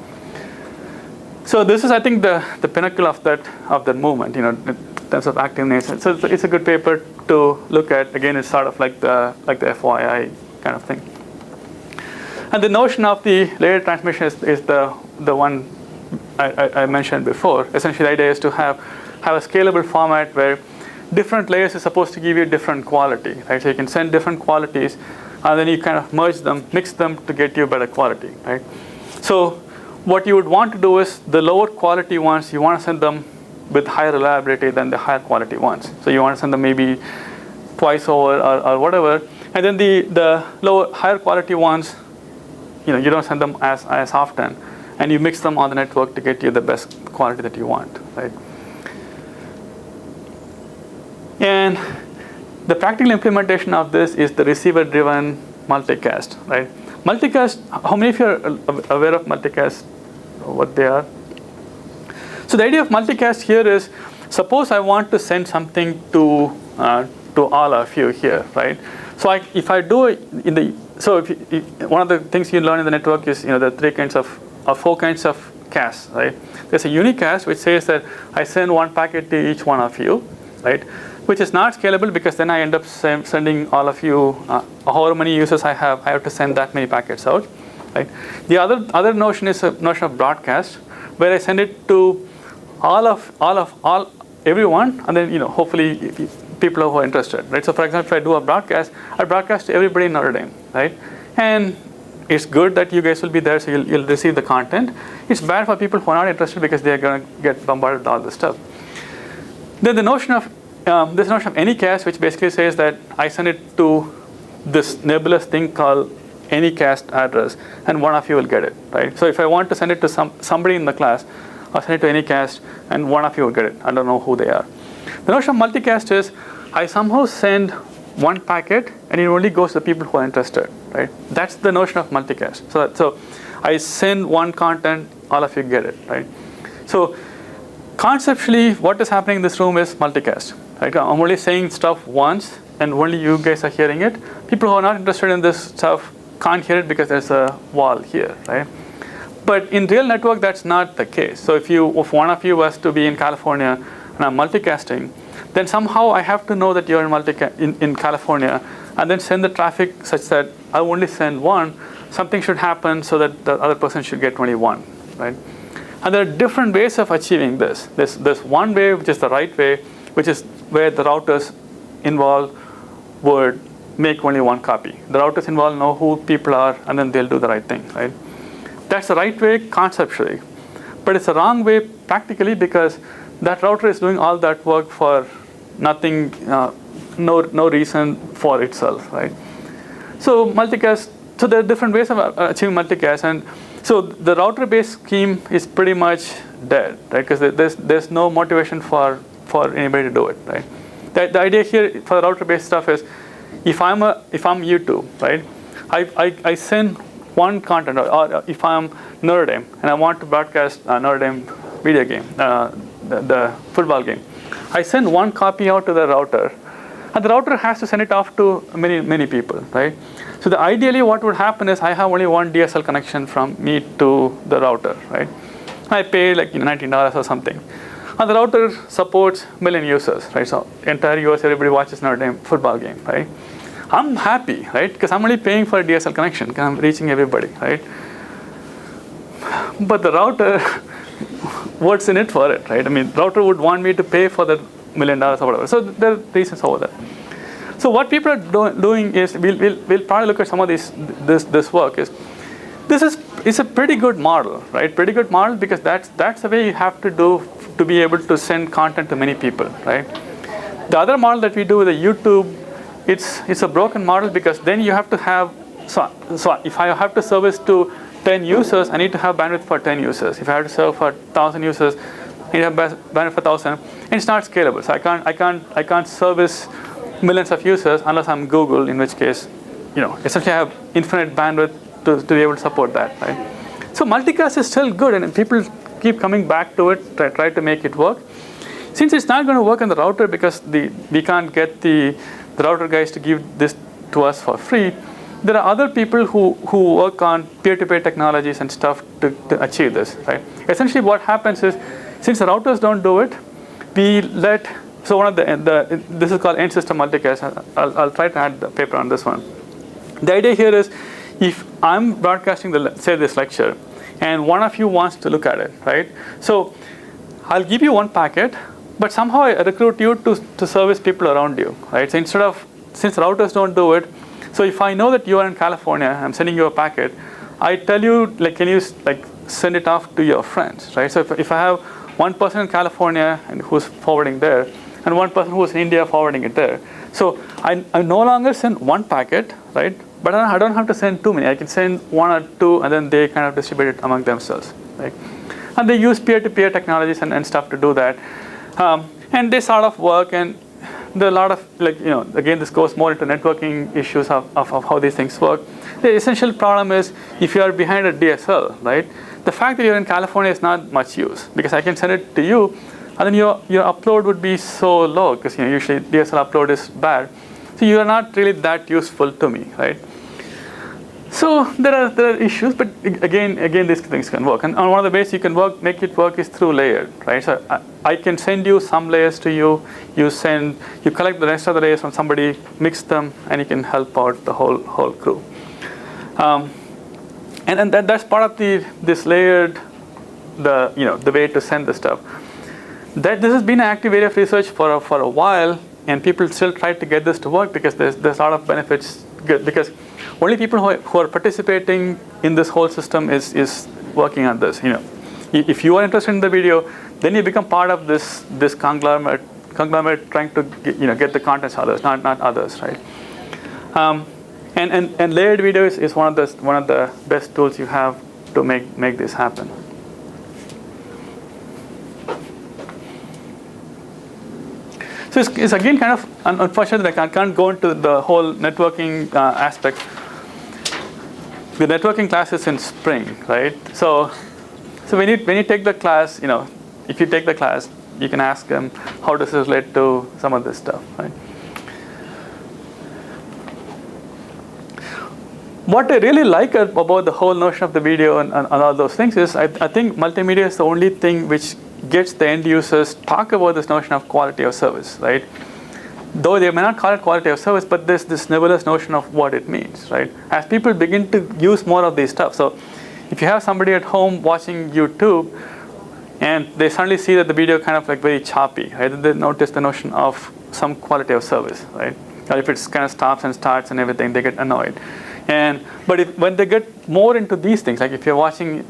So this is, I think, the pinnacle of that movement, in terms of active nature. So it's a good paper to look at. Again, it's sort of like the FYI kind of thing. And the notion of the layer transmission is the one I mentioned before. Essentially, the idea is to have a scalable format where different layers is supposed to give you different quality, right? So you can send different qualities, and then you kind of merge them, mix them to get you better quality, right? So what you would want to do is the lower quality ones, you want to send them with higher reliability than the higher quality ones. So you want to send them maybe twice over or whatever. And then the higher quality ones, you don't send them as often. And you mix them on the network to get you the best quality that you want, right? And the practical implementation of this is the receiver-driven multicast, right? Multicast, how many of you are aware of multicast, what they are? So the idea of multicast here is, suppose I want to send something to all of you here, right? So if I do it one of the things you learn in the network is, the 3 kinds of, or 4 kinds of casts, right? There's a unicast which says that I send one packet to each one of you, right? Which is not scalable because then I end up sending all of you, however many users I have to send that many packets out, right? The other notion is a notion of broadcast, where I send it to everyone, and then hopefully people who are interested, right? So for example, if I do a broadcast, I broadcast to everybody in Notre Dame, right? And it's good that you guys will be there, so you'll receive the content. It's bad for people who are not interested because they are going to get bombarded with all this stuff. Then the notion of this notion of anycast, which basically says that I send it to this nebulous thing called anycast address, and one of you will get it, right? So if I want to send it to somebody in the class, I'll send it to anycast, and one of you will get it. I don't know who they are. The notion of multicast is I somehow send one packet, and it only goes to the people who are interested, right? That's the notion of multicast. So I send one content, all of you get it, right? So conceptually, what is happening in this room is multicast. Right? I'm only saying stuff once, and only you guys are hearing it. People who are not interested in this stuff can't hear it because there's a wall here, right? But in real network, that's not the case. So if one of you was to be in California and I'm multicasting, then somehow I have to know that you're in California, and then send the traffic such that I only send one. Something should happen so that the other person should get only one, right? And there are different ways of achieving this. There's one way, which is the right way, which is where the routers involved would make only one copy. The routers involved know who people are, and then they'll do the right thing, right? That's the right way conceptually. But it's the wrong way practically because that router is doing all that work for nothing, no reason for itself, right? So multicast, there are different ways of achieving multicast. And so the router-based scheme is pretty much dead, right? Because there's no motivation for anybody to do it, right? The idea here for the router-based stuff is, if I'm YouTube, right? I send one content, or if I'm Notre Dame and I want to broadcast Notre Dame video game, the football game, I send one copy out to the router, and the router has to send it off to many people, right? So ideally what would happen is, I have only one DSL connection from me to the router, right? I pay like $19 or something. And the router supports 1 million users, right? So entire US, everybody watches Notre Dame football game, right? I'm happy, right? Because I'm only paying for a DSL connection, because I'm reaching everybody, right? But the router, what's in it for it, right? I mean, router would want me to pay for that $1 million or whatever. So there are reasons over that. So what people are doing is, we'll probably look at some of this work is, it's a pretty good model, right? Pretty good model, because that's the way you have to do to be able to send content to many people, right? The other model that we do with the YouTube, it's a broken model, because then you have to have, so if I have to service to 10 users, I need to have bandwidth for 10 users. If I have to serve for 1,000 users, I need to have bandwidth for 1,000. And it's not scalable. So I can't service millions of users unless I'm Google, in which case, essentially I have infinite bandwidth to be able to support that, right? So multicast is still good, and people keep coming back to it, try to make it work. Since it's not going to work on the router, because we can't get the router guys to give this to us for free, there are other people who work on peer-to-peer technologies and stuff to achieve this, right? Essentially what happens is, since the routers don't do it, we let, so one of this is called end system multicast. I'll try to add the paper on this one. The idea here is, if I'm broadcasting say this lecture, and one of you wants to look at it, right? So I'll give you one packet, but somehow I recruit you to service people around you, right? So since routers don't do it, so if I know that you are in California, I'm sending you a packet, I tell you, like, can you send it off to your friends, right? So if I have one person in California and who's forwarding there, and one person who's in India forwarding it there, so I no longer send one packet, right? But I don't have to send too many. I can send one or two, and then they kind of distribute it among themselves, right? And they use peer-to-peer technologies and stuff to do that. And they sort of work, and there are a lot of, again, this goes more into networking issues of how these things work. The essential problem is, if you are behind a DSL, right? The fact that you're in California is not much use, because I can send it to you, and then your upload would be so low, because usually DSL upload is bad. So you are not really that useful to me, right? So there are issues, but again these things can work. And one of the ways you can make it work is through layered, right? So I can send you some layers to you. You collect the rest of the layers from somebody, mix them, and you can help out the whole crew. And that's part of this layered, the way to send the stuff. This has been an active area of research for a while, and people still try to get this to work, because there's a lot of benefits. Because only people who are participating in this whole system is working on this. If you are interested in the video, then you become part of this conglomerate trying to get the contents others, not others, right? And layered video is one of the best tools you have to make this happen. So it's again kind of unfortunate that I can't go into the whole networking aspect. The networking class is in spring, right? So when you take the class, if you take the class, you can ask them, how does this relate to some of this stuff, right? What I really like about the whole notion of the video and all those things is, I think multimedia is the only thing which gets the end users talk about this notion of quality of service, right? Though they may not call it quality of service, but there's this nebulous notion of what it means, right? As people begin to use more of these stuff. So if you have somebody at home watching YouTube, and they suddenly see that the video kind of very choppy, right? They notice the notion of some quality of service, right? Or if it kind of stops and starts and everything, they get annoyed. But when they get more into these things, like if you're listening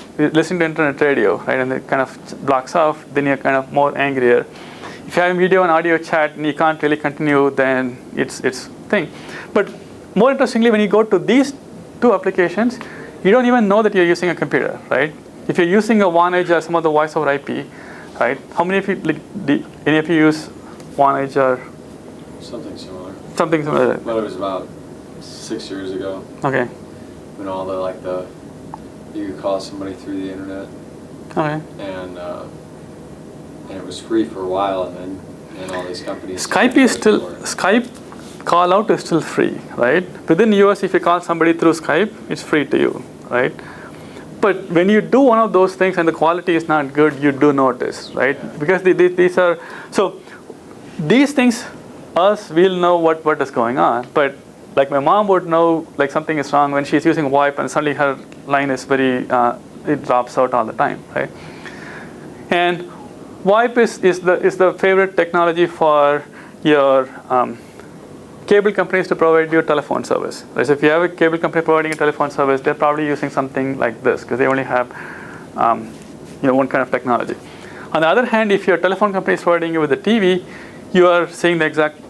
to internet radio, right, and it kind of blocks off, then you're kind of more angrier. If you have video and audio chat and you can't really continue, then it's thing. But more interestingly, when you go to these two applications, you don't even know that you're using a computer, right? if you're using a 1Edge or some other voice over IP, right? How many of you, any of you use 1Edge or Something similar. something similar? But it was about 6 years ago Okay. when all you could call somebody through the internet, Okay. and it was free for a while, and all these companies. Skype is still, Skype call out is still free, right? Within US, if you call somebody through Skype, it's free to you, right? But when you do one of those things and the quality is not good, you do notice, right? Because these are, so these things, we'll know what is going on. But like my mom would know like something is wrong when she's using VoIP and suddenly her line is it drops out all the time, right? And VoIP is the favorite technology for your cable companies to provide you telephone service. Right? So if you have a cable company providing a telephone service, they're probably using something like this because they only have one kind of technology. On the other hand, if your telephone company is providing you with a TV, you are seeing the exact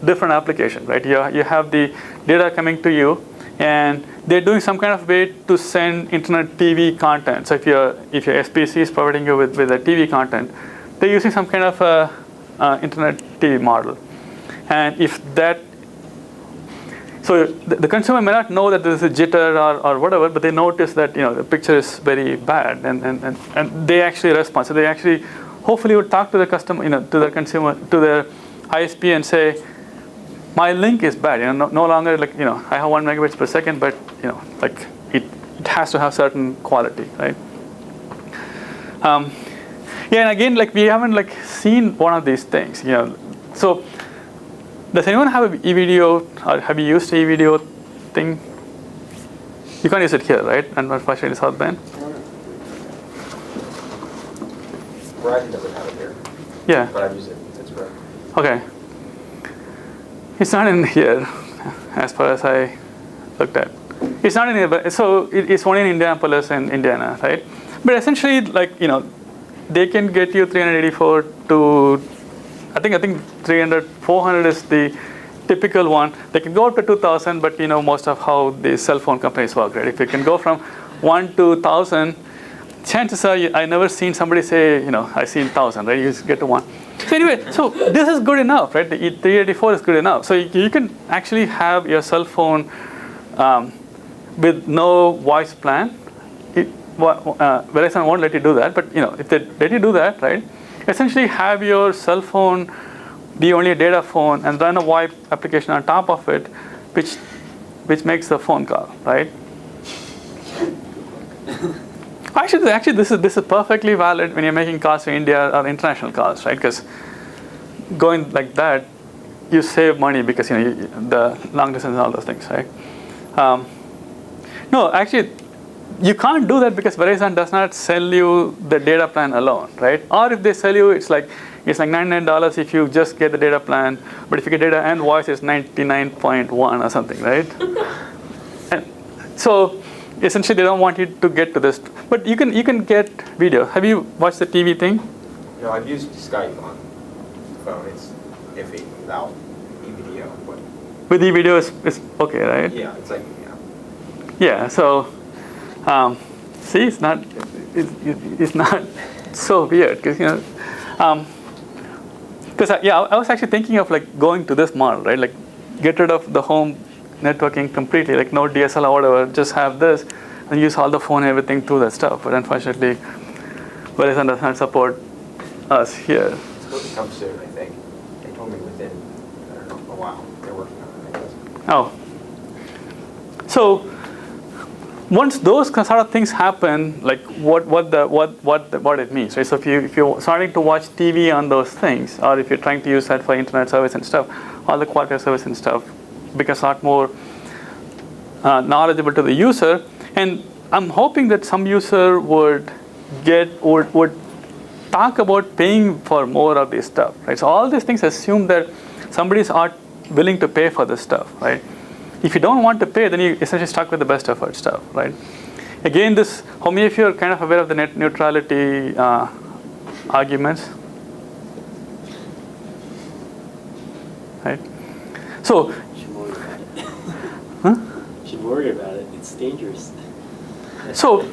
different application, right? You have the data coming to you, and they're doing some kind of way to send internet TV content. So if your SPC is providing you with a TV content, they're using some kind of internet TV model. And if that, so the consumer may not know that there is a jitter or whatever, but they notice that the picture is very bad, and they actually respond. So they actually hopefully would talk to the customer, to the consumer, to their ISP and say, my link is bad. No longer like I have 1 megabits per second, but like it has to have certain quality, right? Yeah, and again, like we haven't like seen one of these things, So does anyone have an e-video, or have you used an e-video thing? You can't use it here, right? And unfortunately, South Bend. Verizon doesn't have it here, Yeah. but I've used it. It's great. Okay. It's not in here, as far as I looked at. It's not in here, but so it's only in Indianapolis and Indiana, right? But essentially, like they can get you 384 to, I think 300, 400 is the typical one. They can go up to 2,000, but most of how the cell phone companies work, right? If you can go from 1 to 1,000, chances are I never seen somebody say, I seen 1,000, right? You just get to 1. So anyway, so this is good enough, right? The 384 is good enough. So you can actually have your cell phone with no voice plan. Verizon won't let you do that, but if they let you do that, right? Essentially have your cell phone be only a data phone and run a VoIP application on top of it, which makes the phone call, right? Actually, this is perfectly valid when you're making calls to India or international calls, right? Because going like that, you save money because the long distance and all those things, right? No, actually, you can't do that because Verizon does not sell you the data plan alone, right? Or if they sell you, it's like $99 if you just get the data plan, but if you get data and voice, it's 99.1 or something, right? And so essentially, they don't want you to get to this, but you can get video. Have you watched the TV thing? No, I've used Skype on the phone. It's iffy without e-video, but With e-video, it's okay, right? yeah, it's like Yeah. So, see, it's not so weird because I was actually thinking of like going to this model, right? Like get rid of the home networking completely, like no DSL or whatever, just have this and use all the phone and everything through that stuff. But unfortunately, Verizon does not support us here. it's supposed to come soon. I think they told me within a while. They're working on it. I guess. Oh. So once those sort of things happen, like what it means, right? So if you're starting to watch TV on those things, or if you're trying to use that for internet service and stuff, all the quality of service and stuff becomes a lot more knowledgeable to the user. And I'm hoping that some user would talk about paying for more of this stuff, right? So all these things assume that somebody's willing to pay for this stuff, right? If you don't want to pay, then you essentially stuck with the best effort stuff, right? Again, how many of you are kind of aware of the net neutrality arguments? Right? So, Should worry about it. huh? Should worry about it. It's dangerous. So,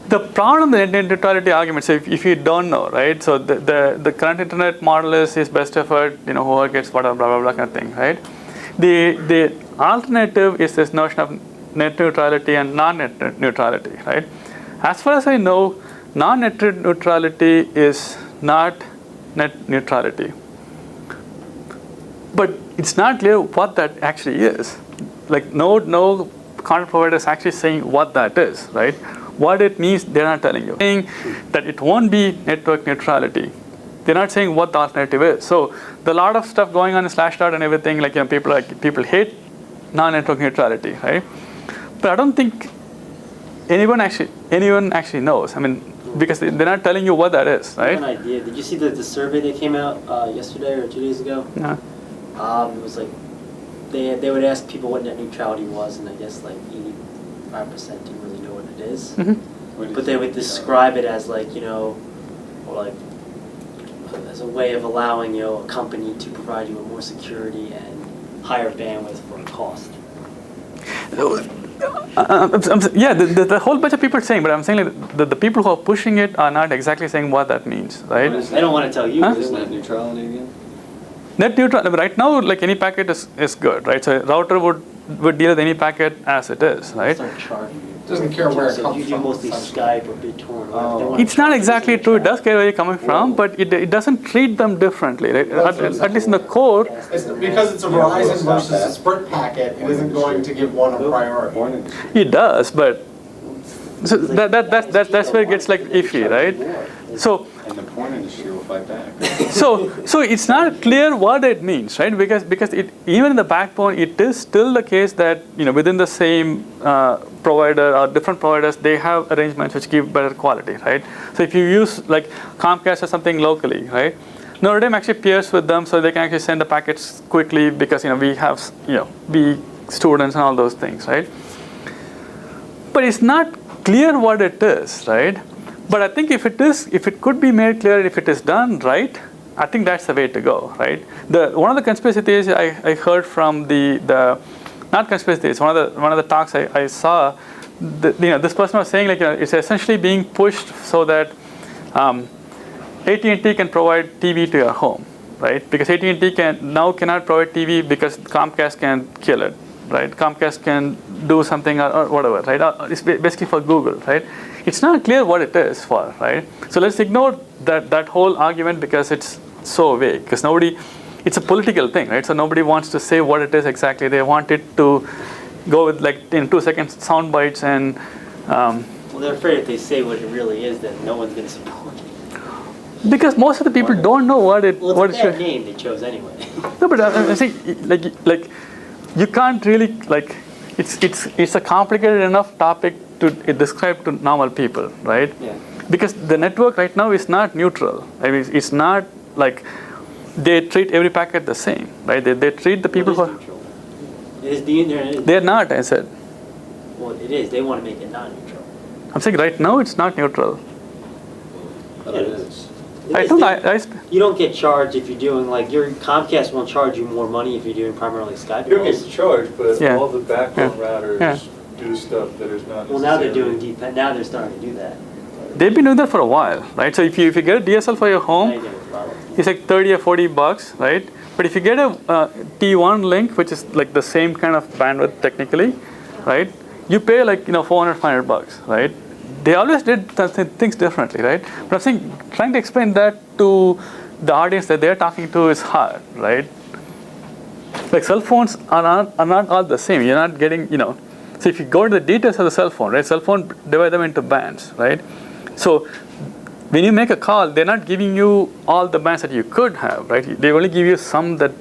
The problem with the net neutrality argument, so if you don't know, right? So the current internet model is best effort, whoever gets whatever, blah, blah, blah kind of thing, right? The alternative is this notion of net neutrality and non-net neutrality, right? As far as I know, non-net neutrality is not net neutrality. But it's not clear what that actually is. Like no content provider is actually saying what that is, right? What it means, they're not telling you. Saying that it won't be network neutrality. They're not saying what the alternative is. So there's a lot of stuff going on in Slashdot and everything. People hate non-network neutrality, right? But I don't think anyone actually knows. I mean, because they're not telling you what that is, I have right? an idea. Did you see the survey that came out yesterday or 2 days ago? No. It was like they would ask people what net neutrality was, and I guess like 85% didn't really know what it is. Mm-hmm. But they would describe it as like as a way of allowing a company to provide you with more security and higher bandwidth for a cost. Yeah, the whole bunch of people are saying, but I'm saying like the people who are pushing it are not exactly saying what that means, right? I don't want to tell you. Huh? What Isn't it that means. neutrality again? Net neutral, right now, like any packet is good, right? So a router would deal with any packet as it is, right? Start charging you. Doesn't care where it So comes you do from, mostly essentially. Skype or BitTorrent. Oh. They wanna It's not charge you exactly for true. It does traffic. care where you're coming from, but it doesn't treat them differently, right? At least in the core, It's because it's a Verizon versus a Sprint packet, it isn't going to give one a priority. Porn industry. it does, but so that's where it gets like iffy, right? So And the porn industry will fight back. so it's not clear what it means, right? Because even in the backbone, it is still the case that within the same provider or different providers, they have arrangements which give better quality, right? So if you use like Comcast or something locally, right? Notre Dame actually peers with them, so they can actually send the packets quickly because we have we students and all those things, right? But it's not clear what it is, right? But I think if it could be made clear, if it is done right, I think that's the way to go, right? One of the conspiracy theories I heard from the not conspiracy theories, one of the talks I saw, this person was saying it's essentially being pushed so that AT&T can provide TV to your home, right? Because AT&T cannot provide TV because Comcast can kill it, right? Comcast can do something or whatever, right? It's basically for Google, right? It's not clear what it is for, right? So let's ignore that whole argument because it's so vague. Because it's a political thing, right? So nobody wants to say what it is exactly. They want it to go with like in 2 seconds sound bites and. Well, they're afraid if they say what it really is, then no one's going to support it. Because most of the people don't know what it Well, what it's it a bad should. name they chose anyway. No, but I'm saying like you can't really like it's a complicated enough topic to describe to normal people, right? Yeah. Because the network right now is not neutral. I mean, it's not like they treat every packet the same, right? They treat the people Well, who it is neutral. It is the internet. they're not. I said. Well, it is. They want to make it non-neutral. I'm saying right now it's not neutral. But Yeah, it it is. It I is don't. the- You don't get charged if you're doing like your Comcast won't charge you more money if you're doing primarily Skype. You don't calls. get charged, but Yeah. all the backbone Yeah. routers Yeah. do stuff that is not Well, now they're necessarily- doing deep. Now they're starting to do that. They've been doing that for a while, right? So if you get a DSL for your Now home, you get a problem. it's like $30 or $40, right? But if you get a T1 link, which is like the same kind of bandwidth technically, right? You pay like $400, $500, right? They always did things differently, right? But I'm saying trying to explain that to the audience that they're talking to is hard, right? Like cell phones are not all the same. You're not getting So if you go to the details of the cell phone, right? Cell phone divide them into bands, right? So when you make a call, they're not giving you all the bands that you could have, right? They only give you some that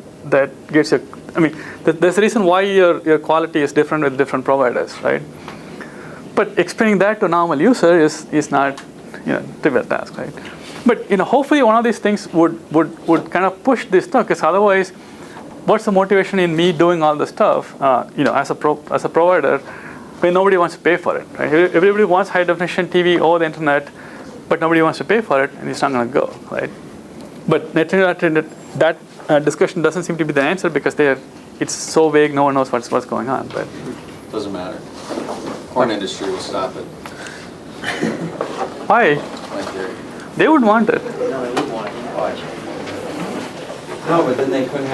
gets you. I mean, there's a reason why your quality is different with different providers, right? But explaining that to a normal user is not trivial task, right? But hopefully one of these things would kind of push this stuff, because otherwise, what's the motivation in me doing all the stuff, as a provider, when nobody wants to pay for it, right? Everybody wants high definition TV over the internet, but nobody wants to pay for it, and it's not going to go, right? But that discussion doesn't seem to be the answer because it's so vague, no one knows what's going on. But Doesn't matter. Porn industry will stop it. Why? My theory. They would want it. No, they would want it. Why? No, but then they couldn't have